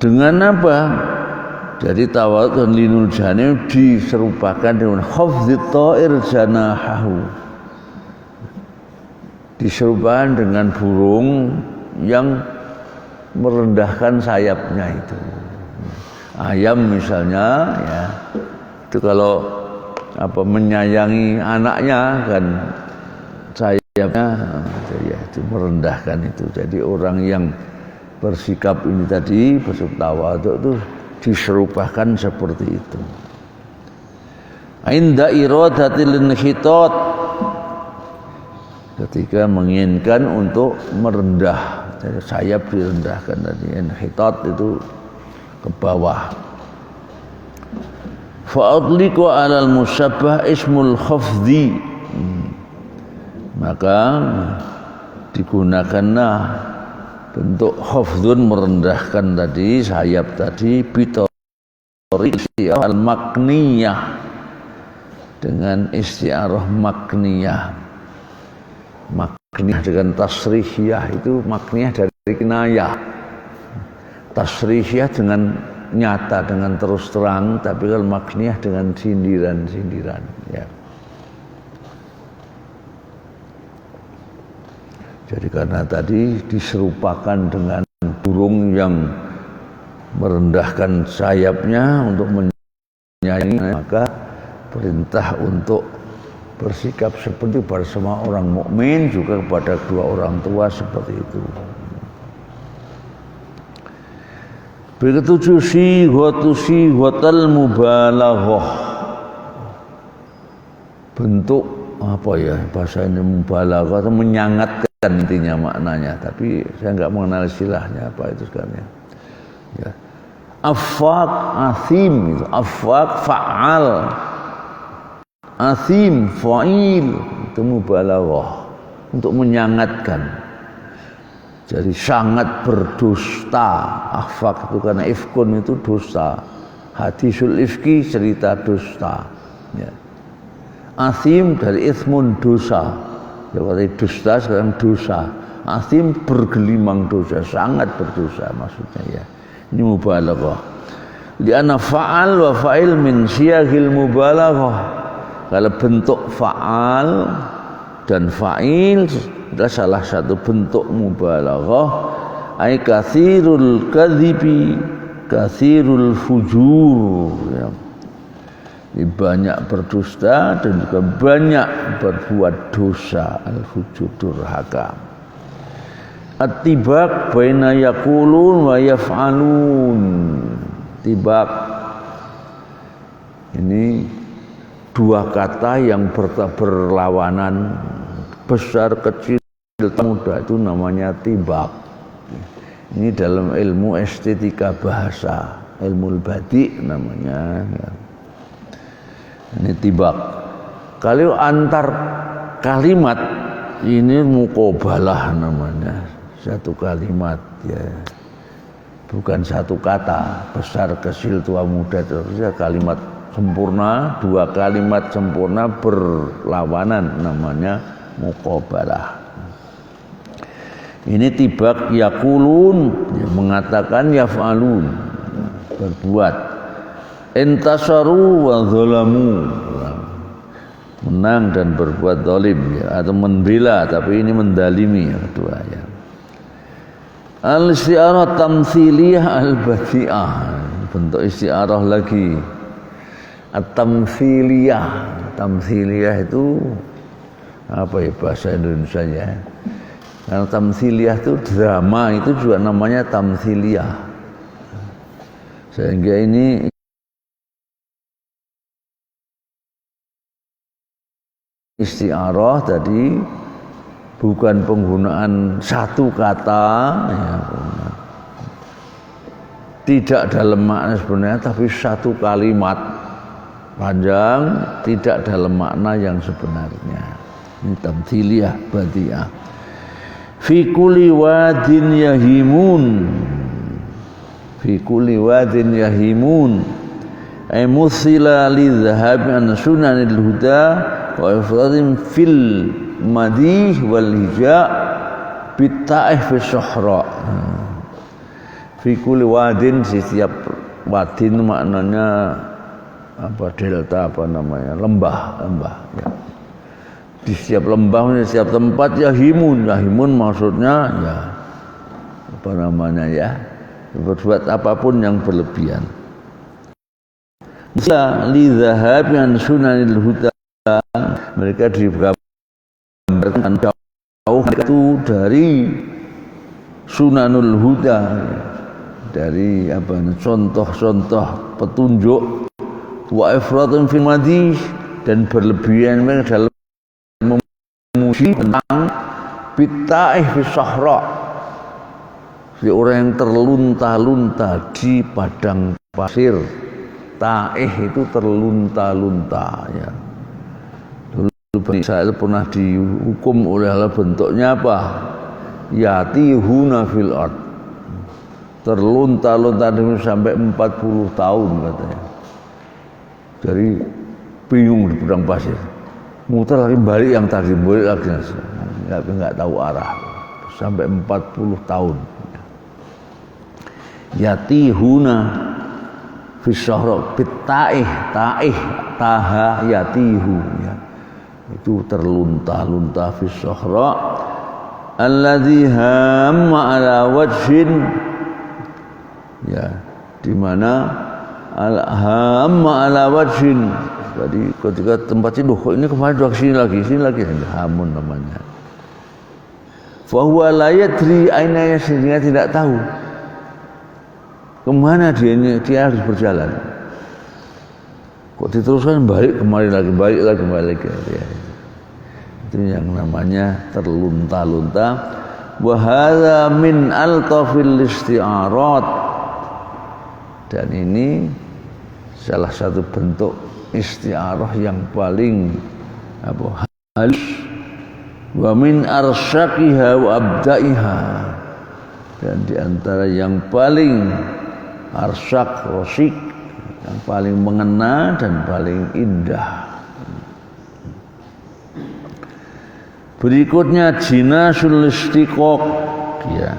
Dengan apa? Jadi tawadhu dan linul janib diserupakan dengan khafdhit ta'ir janahahu, diserupakan dengan burung yang merendahkan sayapnya itu. Ayam misalnya ya, itu kalau apa menyayangi anaknya kan sayapnya ya, itu merendahkan itu. Jadi orang yang bersikap ini tadi bersikap tawadhu itu diserupakan seperti itu. Inda iradatil khitat, ketika menginginkan untuk merendah, jadi sayap direndahkan tadi. Khitat itu ke bawah. Fa'adliku alal musabbah ismul khafdi, maka digunakanlah bentuk khafdun merendahkan tadi, sayap tadi, bitori al makniyah, dengan isti'arah makniyah. Makniyah dengan tasrihiyah, itu makniyah dari kinayah. Tasrihiyah dengan nyata, dengan terus terang, tapi kalau makniyah dengan sindiran-sindiran ya. Jadi karena tadi diserupakan dengan burung yang merendahkan sayapnya untuk menyayangi, maka perintah untuk bersikap seperti bersama orang mukmin juga kepada kedua orang tua seperti itu. Begitu sighatal mubalaghah, bentuk apa ya bahasanya mubalaghah, atau menyangatkan intinya maknanya, tapi saya nggak mengenal istilahnya apa itu sekarang ya. Afaq asim itu, afaq fa'al, asim fa'il, itu mubalaghah, untuk menyangatkan. Jadi sangat berdusta. Afaq itu karena ifkun itu dusta. Hadisul ifki cerita dusta ya. Asim dari ismun dosa. Ya, kalau dusta sekarang dosa. Asim bergelimang dosa, sangat berdosa maksudnya ya. Ini mubalaghah. Li'anna fa'al wa fa'il min siyagil mubalaghah. Kalau bentuk fa'al dan fa'il adalah salah satu bentuk mubalaghah, ai katsirul kadhibi katsirul fujur ya. Banyak berdusta dan juga banyak berbuat dosa, al-fujur, durhaka. At-tibaq baina yaqulun wa yaf'alun. Tibaq ini dua kata yang berlawanan, besar kecil muda, itu namanya tibaq. Ini dalam ilmu estetika bahasa, ilmu badi namanya ya. Ini tibaq. Kalau antar kalimat ini muqabalah namanya, satu kalimat ya, bukan satu kata, besar kecil tua muda, terus ya kalimat sempurna, dua kalimat sempurna berlawanan namanya muqabalah. Ini tibaq yaqulun, mengatakan, yaf'alun, berbuat. Intasaru wa zalamu, menang dan berbuat zalim ya, atau membela, tapi ini mendalimi ya, kedua ya. Al-isti'arah tamtsiliyah al-badi'ah, bentuk isti'arah lagi. At-tamtsiliyah, tamtsiliyah itu apa ya bahasa Indonesianya? Karena tamtsiliyah itu drama, itu juga namanya tamtsiliyah. Sehingga ini isti'arah tadi bukan penggunaan satu kata ya, tidak dalam makna sebenarnya, tapi satu kalimat panjang tidak dalam makna yang sebenarnya. Ini tamtsiliyah badi'ah. Fi kulli wadin yahimun, fi kulli wadin yahimun ay musila lidhahabi an sunanil huda wa ifradin fil madih wal hija bitta'ih fi syuhra. Fi kulli wadin, setiap wadin maknanya apa, delta apa namanya, lembah ya. Di setiap lembah, di setiap tempat yahimun maksudnya ya apa namanya ya, berbuat apapun yang berlebihan. Bisa lidhahabi an sunanil huda, mereka digambarkan itu dari sunanul huda, dari contoh-contoh petunjuk, wa ifratun fil madih, dan berlebihan dalam memuji tentang bitta'ih fi sahra, si orang yang terlunta-lunta di padang pasir. Ta'ih itu terlunta-lunta, ya. Dulu Bani Israil pernah dihukum oleh Allah, bentuknya apa? Yatihuna fil ard, terlunta-lunta sampai 40 tahun katanya. Jadi bingung di padang pasir, muter lagi balik yang tadi, balik lagi nggak tahu arah sampai 40 tahun. Yatihuna fisahra bitta'ih, taha yatihu, ya. Itu terlunta-lunta fisahra alladzi hamma ala wajhin, ya, di mana hamma ala wajhin. Jadi ketika tempat itu, ini kemarin sudah sini lagi hamun namanya. Fa huwa la yadri aina, sehingga tidak tahu kemana dia harus berjalan. Kok diteruskan balik kemari lagi, balik lagi. Ya. Itu yang namanya terlunta-lunta. Wa hadza min altafil isti'arat, dan ini salah satu bentuk isti'arah yang paling halus. Wa min arsyaqiha wa abda'iha, dan di antara yang paling arsyak, rosik, yang paling mengena dan paling indah. Berikutnya jinasul istiqaq, ya,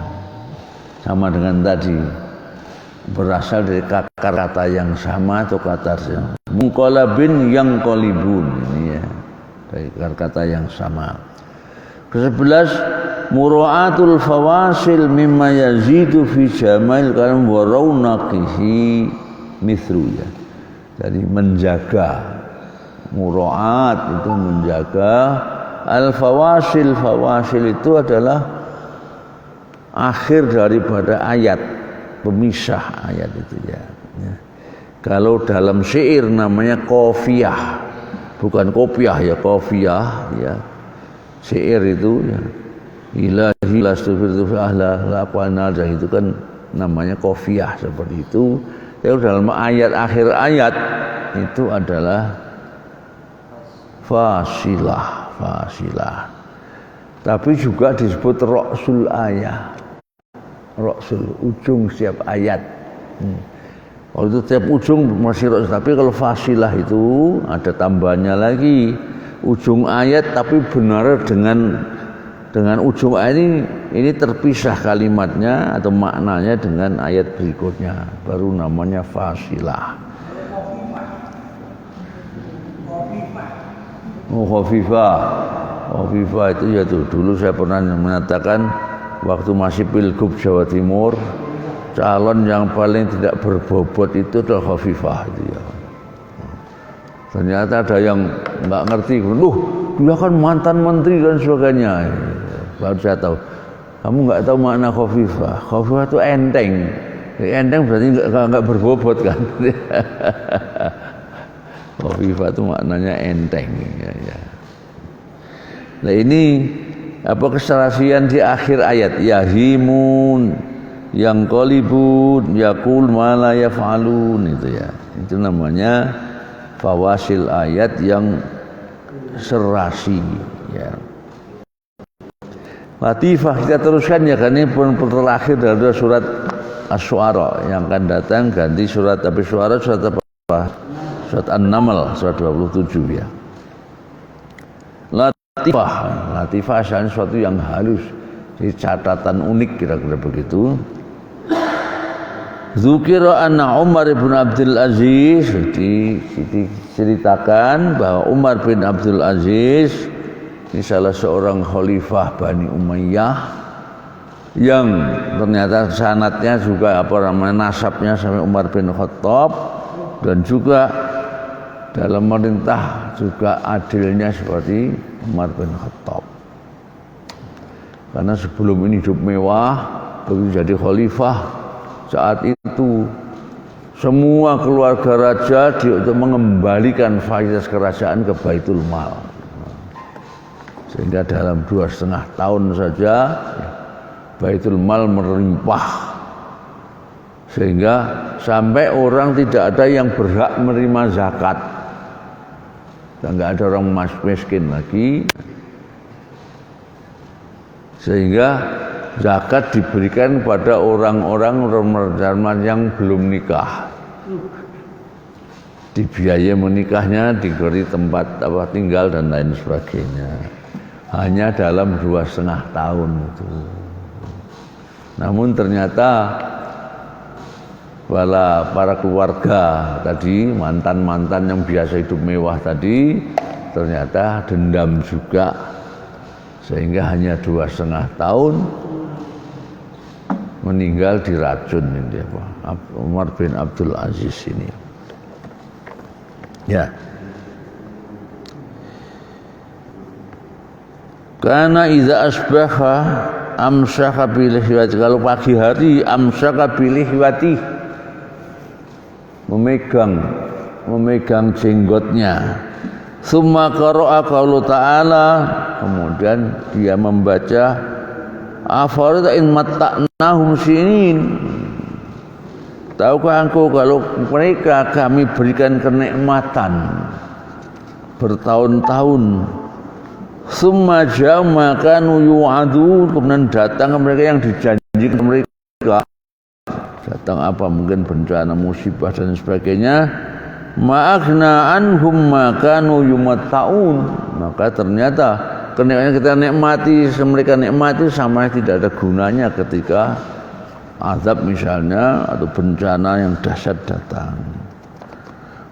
sama dengan tadi, berasal dari akar kata yang sama atau kata yang munqalabin yang qalibun, ini ya, dari akar kata yang sama. Ke-11 mura'atul fawasil mimma yazidu fi jamail kalam wa raunaqihi mithru, ya. Jadi menjaga, mura'at itu menjaga, al fawasil itu adalah akhir daripada ayat, pemisah ayat itu, ya. Kalau dalam syair namanya qafiyah, bukan kopiah, ya, qafiyah, ya. Syair itu, ya, ilahi lastufirtu fi ahla laqwana, itu kan namanya qafiyah seperti itu. Kalau dalam ayat, akhir ayat itu adalah fasilah. Tapi juga disebut ra'sul ayat, ra'sul, ujung setiap ayat. Kalau itu setiap ujung masih ra'sul, tapi kalau fasilah itu ada tambahannya lagi, ujung ayat tapi benar dengan ujung ayat ini terpisah kalimatnya atau maknanya dengan ayat berikutnya, baru namanya fasilah. Khafifah itu ya tuh, dulu saya pernah mengatakan waktu masih Pilgub Jawa Timur, calon yang paling tidak berbobot itu adalah khafifah itu, ya. Ternyata ada yang nggak ngerti, dia kan mantan menteri dan sebagainya. Baru saya tahu, kamu nggak tahu makna khafifah. Khafifah itu enteng. Enteng berarti nggak berbobot kan? Khafifah itu maknanya enteng, ya. Nah ini apa keserasian di akhir ayat, yahimun, yang qalibun, yaqul ma la yaf'alun, itu, ya. Itu namanya fawasil ayat yang serasi, ya. Latifah kita teruskan, ya, kan ini pun terakhir dari surat Asy-Syu'ara, yang akan datang ganti surat, tapi Syu'ara surat apa? Surat An-Naml surat 27, ya. Latifah asalnya sesuatu yang halus, jadi catatan unik, kira-kira begitu. Dzukira anna Umar bin Abdul Aziz, diceritakan bahwa Umar bin Abdul Aziz ini salah seorang khalifah Bani Umayyah yang ternyata sanadnya juga nasabnya sampai Umar bin Khattab, dan juga dalam memerintah juga adilnya seperti Umar bin Khattab. Karena sebelum ini hidup mewah, begitu jadi khalifah saat itu semua keluarga raja untuk mengembalikan fasilitas kerajaan ke Baitul Mal. Sehingga dalam 2,5 tahun saja Baitul Mal melimpah. Sehingga sampai orang tidak ada yang berhak menerima zakat. Dan nggak ada orang miskin lagi. Sehingga zakat diberikan pada orang-orang yang belum nikah. Dibiayai menikahnya, diberi tempat tinggal dan lain sebagainya. Hanya dalam 2,5 tahun itu. Namun ternyata para keluarga tadi, mantan-mantan yang biasa hidup mewah tadi, ternyata dendam juga. Sehingga hanya 2,5 tahun meninggal diracun ini Umar bin Abdul Aziz ini. Ya. Karena idza asbaha amsaka bilihwati, kalau pagi hari amsaka bilihwati, memegang jenggotnya. Summa qara'a qaulu ta'ala, kemudian dia membaca afarita in matta'nahum sinin, tahukah engkau kalau mereka kami berikan kenikmatan bertahun-tahun, summa jama kanu yu'adun, kemudian datang ke mereka yang dijanjikan mereka, datang apa mungkin bencana musibah dan sebagainya, ma'aghna anhum ma kanu yumatta'un, maka ternyata kenikmatan kita nikmati, mereka nikmati sama tidak ada gunanya ketika azab misalnya atau bencana yang dahsyat datang.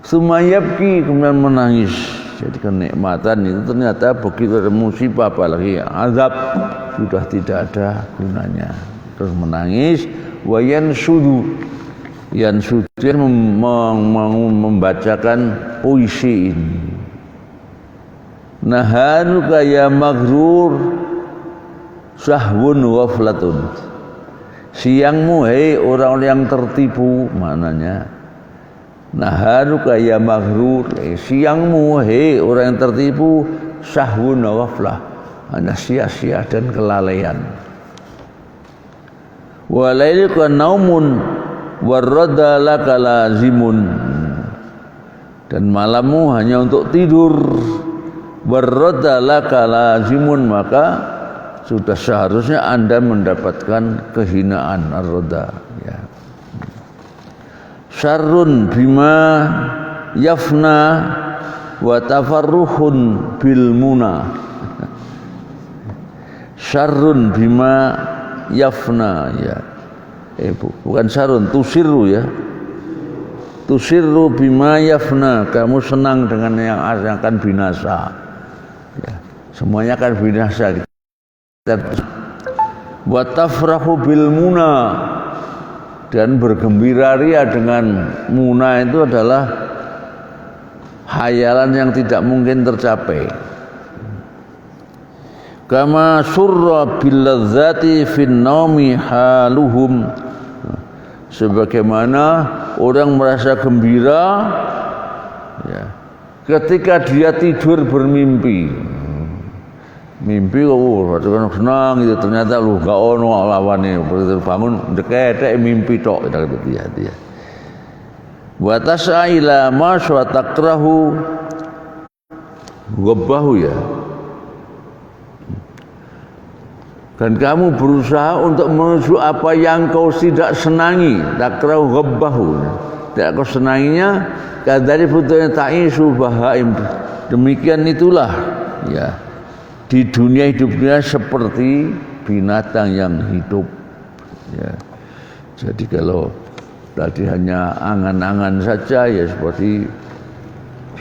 Sumayabki, kemudian menangis. Jadi kenikmatan itu ternyata begitu ada musibah apalagi azab sudah tidak ada gunanya. Terus menangis. Wayan sudu, yang sudah membacakan puisi ini. Nahanuka ya maghrur sahwun waflatun, siangmu hei orang yang tertipu, maknanya nahanuka ya maghrur, siangmu hei orang yang tertipu, sahwun waflah, hanya sia-sia dan kelalaian. Walailika naumun warradda laka lazimun, dan malammu hanya untuk tidur, warradda laka lazimun, maka sudah seharusnya Anda mendapatkan kehinaan ar-radda, ya. Syarrun bima yafna wa tafarruhun bil muna. Syarrun bima yafna, ya. Bukan syarrun, tusirru, ya. Tusirru bima yafna, kamu senang dengan yang akan binasa, ya. Semuanya akan binasa. Wa tafrahu bil muna, dan bergembira ria dengan muna itu adalah hayalan yang tidak mungkin tercapai. Kama surra bil ladzati fin naumi haluhum, sebagaimana orang merasa gembira, ya, ketika dia tidur bermimpi. Mimpi kok senang gitu, ternyata lu gak ono lawane, begitu bangun deketek mimpi tok, kita gitu ya. Wa tas'ila ma wa takrahu ghabbahu, ya. Dan kamu berusaha untuk menuju apa yang kau tidak senangi, takrahu ghabbahu, tidak kau senanginya, kadari putunya ta'isu bahaim, demikian itulah, ya. Di dunia hidupnya seperti binatang yang hidup, ya. Jadi kalau tadi hanya angan-angan saja, ya seperti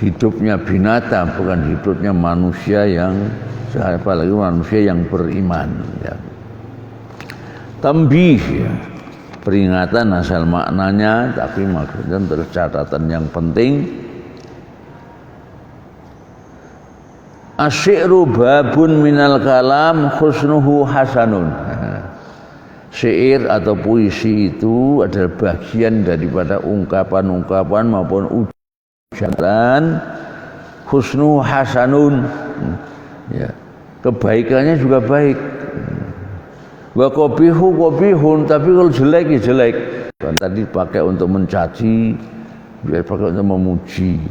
hidupnya binatang, bukan hidupnya manusia yang, apalagi manusia yang beriman, ya. Tambih, ya, peringatan asal maknanya, tapi maksudnya terus catatan yang penting. Asyi'ru babun minal kalam husnuhu hasanun. Syair atau puisi itu adalah bagian daripada ungkapan-ungkapan maupun ucapan husnuhu hasanun. Ya. Kebaikannya juga baik. Wa qabihu qabihun, tapi kalau jelek ya jelek. Kan tadi pakai untuk mencaci, biar pakai untuk memuji.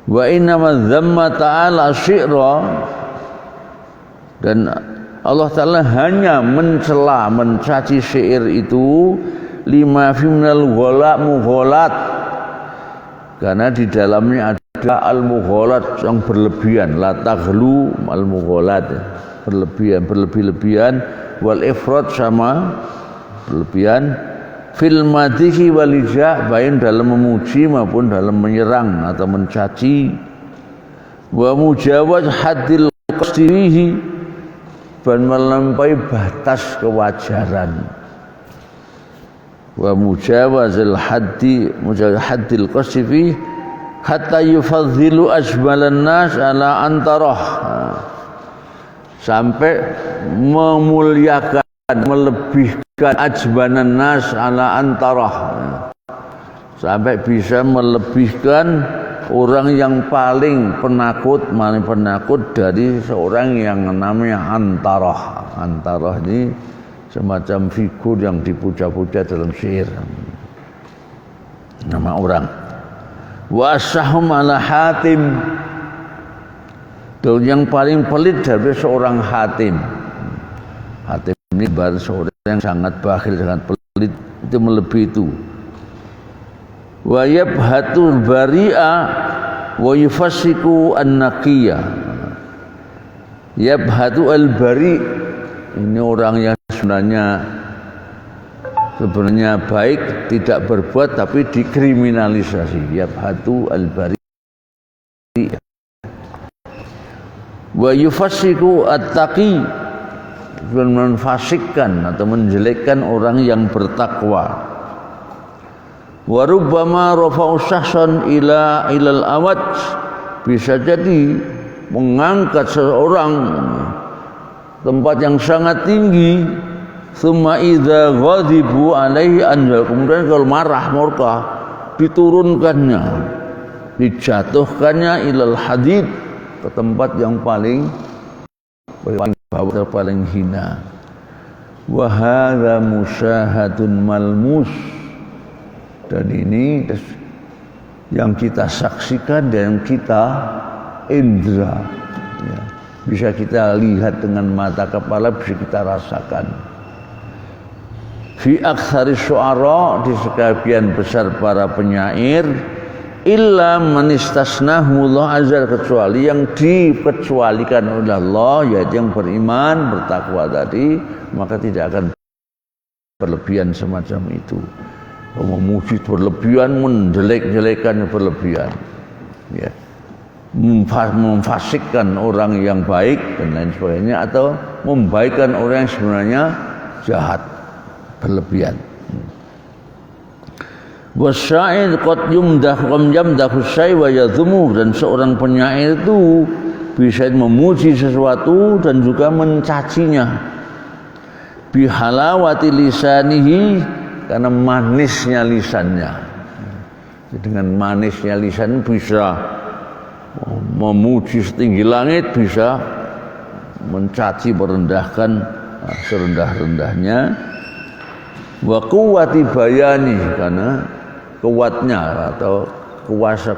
Wa inna dzamma ta'ala syi'ra, dan Allah Ta'ala hanya mencela, mencaci syair itu lima fimnal mughalat, karena di dalamnya ada al-mughalat yang berlebihan, la taghlu al-mughalat, berlebihan, berlebih-lebihan, wal ifrat sama berlebihan, fil madhihi wal ija', baik dalam memuji maupun dalam menyerang atau mencaci, wa mujawaz haddil qasdihi, dan melampaui batas kewajaran, wa mujawazil haddil qasdihi hatta yufadhilu ajmalan nas ala antarah, sampai memuliakan, melebihkan ajbanan nas ala antarah, sampai bisa melebihkan orang yang paling penakut dari seorang yang namanya antarah. Antarah ini semacam figur yang dipuja-puja dalam syair, nama orang. Wa asahum ala Hatim, dan yang paling pelit dari seorang Hatim. Hatim ini baru seorang yang sangat bakhil, sangat pelit, itu melebihi itu. Wa yabhatul bari'a wa yufassiku an-naqiyya. Yabhatu al-bari, ini orang yang sebenarnya baik, tidak berbuat tapi dikriminalisasi. Yabhatu al-bari. Wa yufassiku at-taqi, dan menfasikkan atau menjelekkan orang yang bertakwa. Wa rubbama rafa'u syahsan ilal awad, bisa jadi mengangkat seseorang tempat yang sangat tinggi. Tsumma idza ghadibu alaihi anzal, kemudian kalau marah murka diturunkannya, dijatuhkannya ilal hadid, ke tempat yang paling bawah, paling hina. Wa hadza musyahadun malmus, dan ini yang kita saksikan dan kita indra, ya. Bisa kita lihat dengan mata kepala, bisa kita rasakan. Fi aktsari syu'ara, di sebagian besar para penyair, illa man istasnahu Allah azza, kecuali yang dikecualikan oleh Allah, yaitu yang beriman, bertakwa tadi, maka tidak akan berlebihan semacam itu. Memuji berlebihan, menjelek-jelekan berlebihan, ya. Memfasikkan orang yang baik dan lain sebagainya, atau membaikkan orang yang sebenarnya jahat, berlebihan. Wasyair qad yamdahu syai' wa yadhumu, dan seorang penyair itu bisa memuji sesuatu dan juga mencacinya. Bihalawati lisanihi, karena manisnya lisannya. Dengan manisnya lisan bisa memuji setinggi langit, bisa mencaci, merendahkan serendah-rendahnya. Wa quwwati bayani, karena kuatnya atau kuasa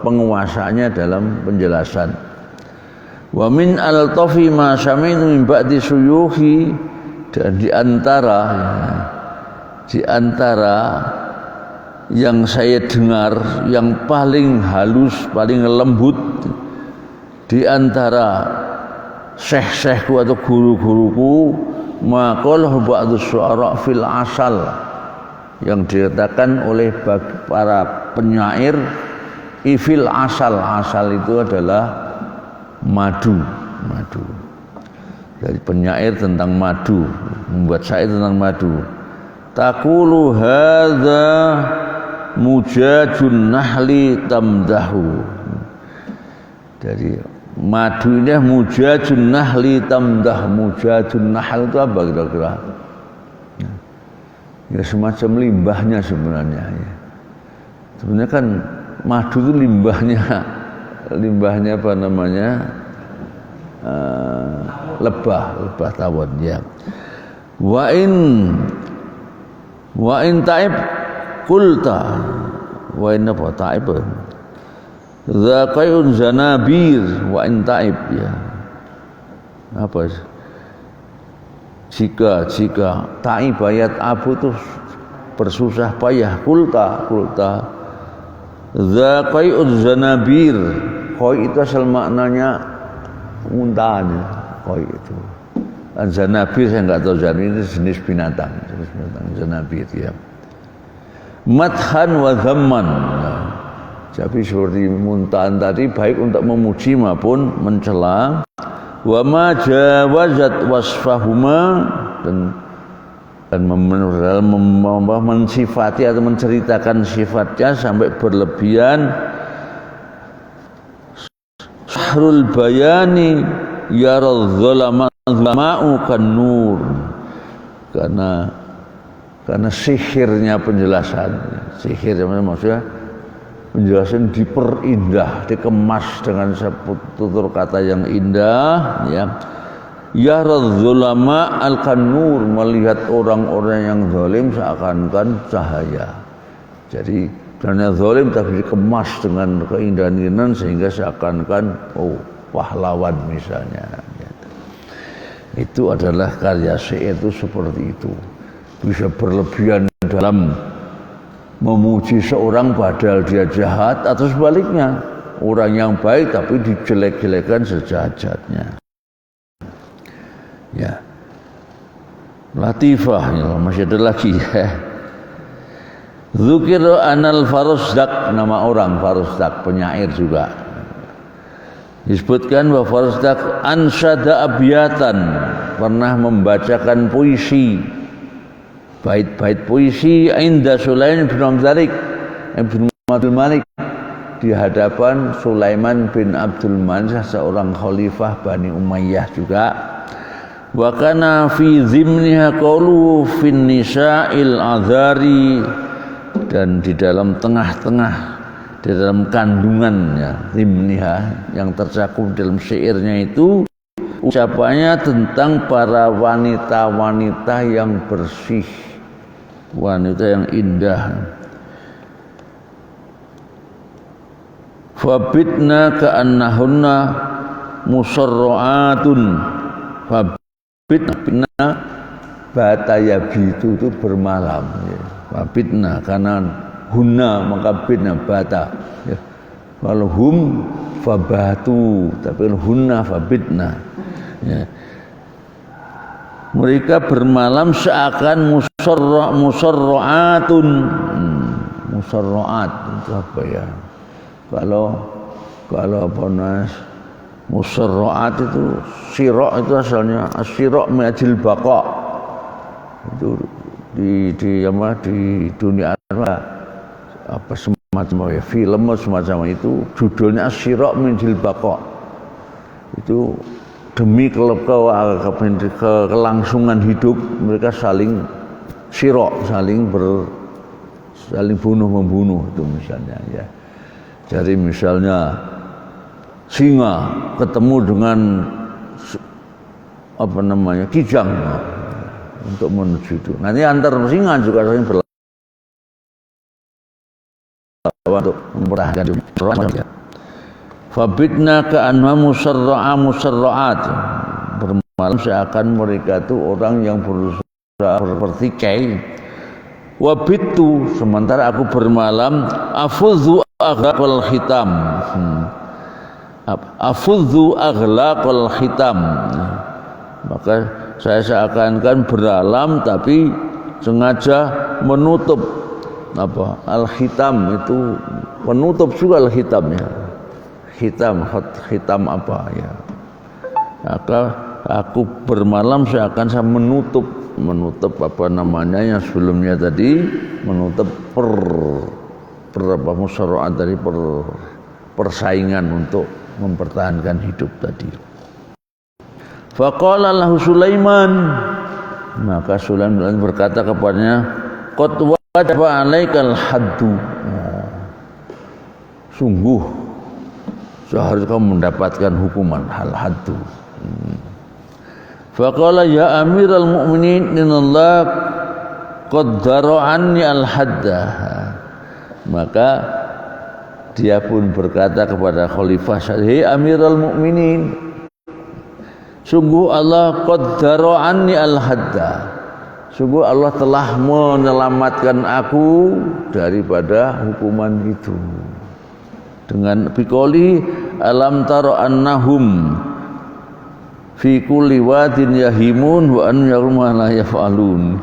penguasaannya dalam penjelasan. Wa min al-tafi ma sami'tu min ba'di suyuhi, dan di antara yang saya dengar yang paling halus, paling lembut di antara syekh-syekhku atau guru-guruku, maqalahu ba'du syu'ara fil asal, yang dikatakan oleh para penyair ifil asal. Asal itu adalah madu. Dari penyair tentang madu, membuat syair tentang madu. Taqulu hadza mujajun nahli tamdahu. Dari Madu ini mujajun nahli tamdah. Mujajun nahl itu apa kira-kira? Ya semacam limbahnya sebenarnya ya. Sebenarnya kan madu itu limbahnya apa namanya? Lebah tawon ya. Wa in taib kulta. Wa in apa taib? Zakayun zanabir wa in taib ya. Apa? Jika taib ayat abu itu bersusah payah kulta zakayun zanabir. Koi itu asal maknanya untaan ya. Koi itu zanabir saya enggak tahu, zanabir itu jenis binatang zanabir ya. Madhan wa dhamman. Jadi seperti muntahan tadi baik untuk memuji maupun mencela. Wa ma jawazat wasfahuma dan mensifati atau menceritakan sifatnya sampai berlebihan. Sahrul bayani yaradh-dhalama'u kan-nur. Karena sihirnya penjelasan. Sihir maksudnya penjelasan diperindah, dikemas dengan tutur kata yang indah ya. Yaradh-dhulama al-kan-nur, melihat orang-orang yang zalim seakan-akan cahaya. Jadi sebenarnya zalim tapi dikemas dengan keindahan sehingga seakan-akan pahlawan misalnya gitu. Itu adalah karya syair itu seperti itu. Bisa berlebihan dalam memuji seorang padahal dia jahat, atau sebaliknya orang yang baik tapi dijelek-jelekan sejahat-jahatnya ya. Latifah ya, masih ada lagi ya. Dzukir anal Farosdak, nama orang Farosdak, penyair juga. Disebutkan bahwa Farosdak ansyada abyatan, pernah membacakan puisi, bait-bait puisi inda Sulaiman bin Abdul Malik, di hadapan Sulaiman bin Abdul Malik, seorang khalifah Bani Umayyah juga. Wa kana fi zimniha qawlu fin nisa'il azari, dan di dalam tengah-tengah, di dalam kandungannya zimniha yang tercakup dalam syairnya itu ucapannya tentang para wanita-wanita yang bersih, wanita yang indah. Fabitna ka'annahunna musarra'atun. Fabitna bataya bitu itu bermalam ya. Fabitna karena hunna maka bitna bata ya. Kalau hum fabatu, tapi hunna fabitna ya. Mereka bermalam seakan musarra'atun. Musarra'at itu apa ya? Kalau apa nas musarra'at itu sirok, itu asalnya asirok mi'ajil baqa. Itu di dunia apa semacam ya, film semacam itu judulnya asirok mi'ajil baqa. Itu demi kelangsungan hidup mereka saling sirok, saling bunuh-membunuh itu misalnya ya. Jadi misalnya singa ketemu dengan apa namanya kijang untuk menuju itu. Nanti antar singa juga saling berlawan untuk mempertahankan hidup. Fabitna ka'anha musarra'at, bermalam seakan mereka itu orang yang berusaha bertikai. Wabitu, sementara aku bermalam afudzu aghlaqal hitam. Afudzu aghlaqal hitam. Maka saya seakan-akan beralam tapi sengaja menutup apa? Al-hitam itu penutup juga al-hitamnya. Hitam apa ya? Maka aku bermalam seakan saya menutup apa namanya yang sebelumnya tadi, menutup musyawarah dari persaingan untuk mempertahankan hidup tadi. Faqala lahu Sulaiman, maka Sulaiman berkata kepadanya, qad wajaba 'alaikal haddu. Sungguh seharusnya kamu mendapatkan hukuman haddu. Faqala ya Amiral Mu'minin innallaha qad dara'anni al-hadda. Maka dia pun berkata kepada Khalifah, "Hei Amirul Mukminin, sungguh Allah qaddara anni al-hadda. Sungguh Allah telah menyelamatkan aku daripada hukuman itu." Dengan biqoli alam tara annahum fi kulli wadin yahimun wa an yarma la yaf'alun.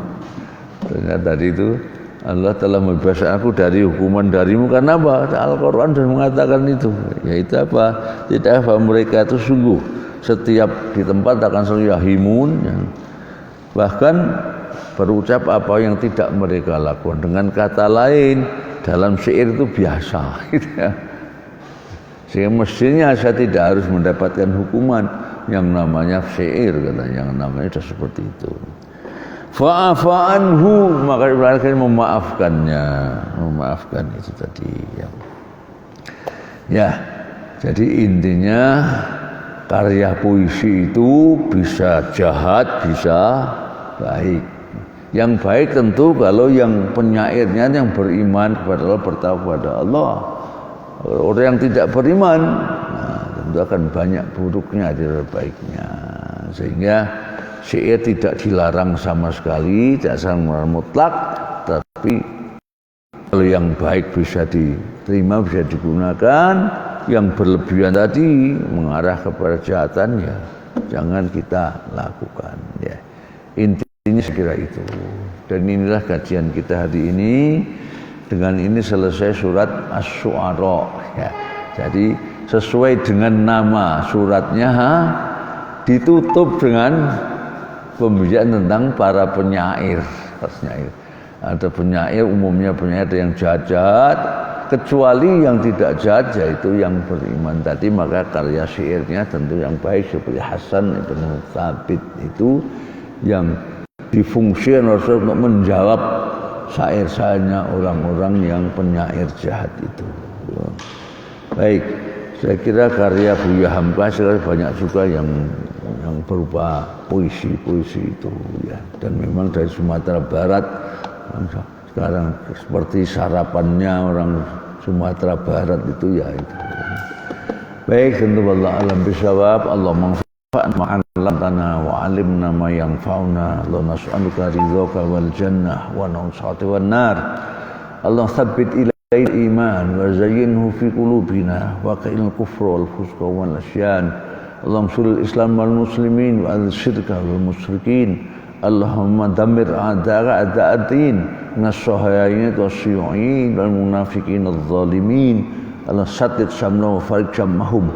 Ternyata tadi itu Allah telah membebaskan aku dari hukuman darimu karena apa? Al-Quran sudah mengatakan itu. Yaitu apa? Tidak apa mereka itu sungguh setiap di tempat akan selalu yahimun, ya. Bahkan berucap apa yang tidak mereka lakukan. Dengan kata lain, dalam syair itu biasa, gitu ya. Sehingga mestinya saya tidak harus mendapatkan hukuman yang namanya syair, katanya, yang namanya sudah seperti itu. Fa'afa anhu, maka Ibrahim memaafkan itu tadi ya. Ya, jadi intinya karya puisi itu bisa jahat, bisa baik. Yang baik tentu kalau yang penyairnya yang beriman kepada Allah, bertakwa kepada Allah. Orang yang tidak beriman, nah, tentu akan banyak buruknya daripada baiknya. Sehingga syair tidak dilarang sama sekali, tidak sangat mutlak, tapi kalau yang baik bisa diterima, bisa digunakan, yang berlebihan tadi mengarah kepada kejahatan, ya jangan kita lakukan. Ya. Intinya sekira itu. Dan inilah kajian kita hari ini. Dengan ini selesai surat Asy-Syu'ara. Ya. Jadi sesuai dengan nama suratnya, ditutup dengan pembicaraan tentang para penyair. Ada penyair, umumnya penyair yang jahat, kecuali yang tidak jahat, yaitu yang beriman tadi. Maka karya syairnya tentu yang baik, seperti Hasan ibn Thabit itu yang difungsikan Rasul untuk menjawab syair-syairnya orang-orang yang penyair jahat itu. Baik, saya kira karya Buya Hamka banyak juga yang berupa puisi-puisi itu ya. Dan memang dari Sumatera Barat sekarang seperti sarapannya orang Sumatera Barat itu ya itu. Baik, tentu Allah alam bisawab. Allah manfa'na ma'alamtana wa alimna ma yanfa'una. Allah nas'aluka ridhaka wal jannah wa nus'ati wan nar. Allah thabbit ilal iman wa zayyinhu fi qulubina wa qil kufra wal fusqa wal asyan. Allahumma sulil Islam wal muslimin wa al-syirka wal musyrikin. Allahumma damir a'da'a a'da'ad-din nas-sahayayin was-syu'in wal munafiqin adh-dhalimin. Allah satid samna wa farik jamahum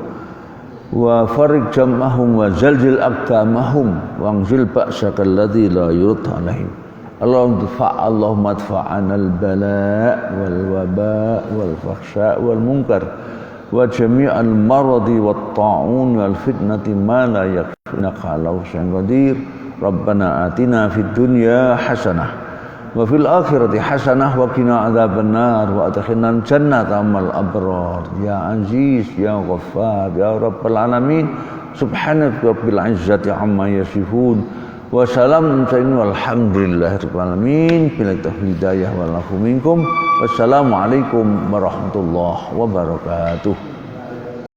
wa farik jamahum wa zalzil aqdamahum wa anzil ba'saka alladhi la yurad alaihim. Allahumma adfa'ana al-bala' wal waba' wal fakhsha' wal munkar wa jami'al maradi wat ta'un wal fitnati ma la yakfinaka ala husain qadir. Rabbana atina fid dunya hasanah wa fil akhirati hasanah wa qina adzaban nar wa adkhilna jannata ma'al abrar ya aziz ya ghaffar ya rabbal alamin. Subhanaka rabbil izzati amma yasifun wa salamun walhamdulillahi rabbil alamin. Bila hidayah wal afu minkum. Wassalamu alaikum warahmatullahi wabarakatuh.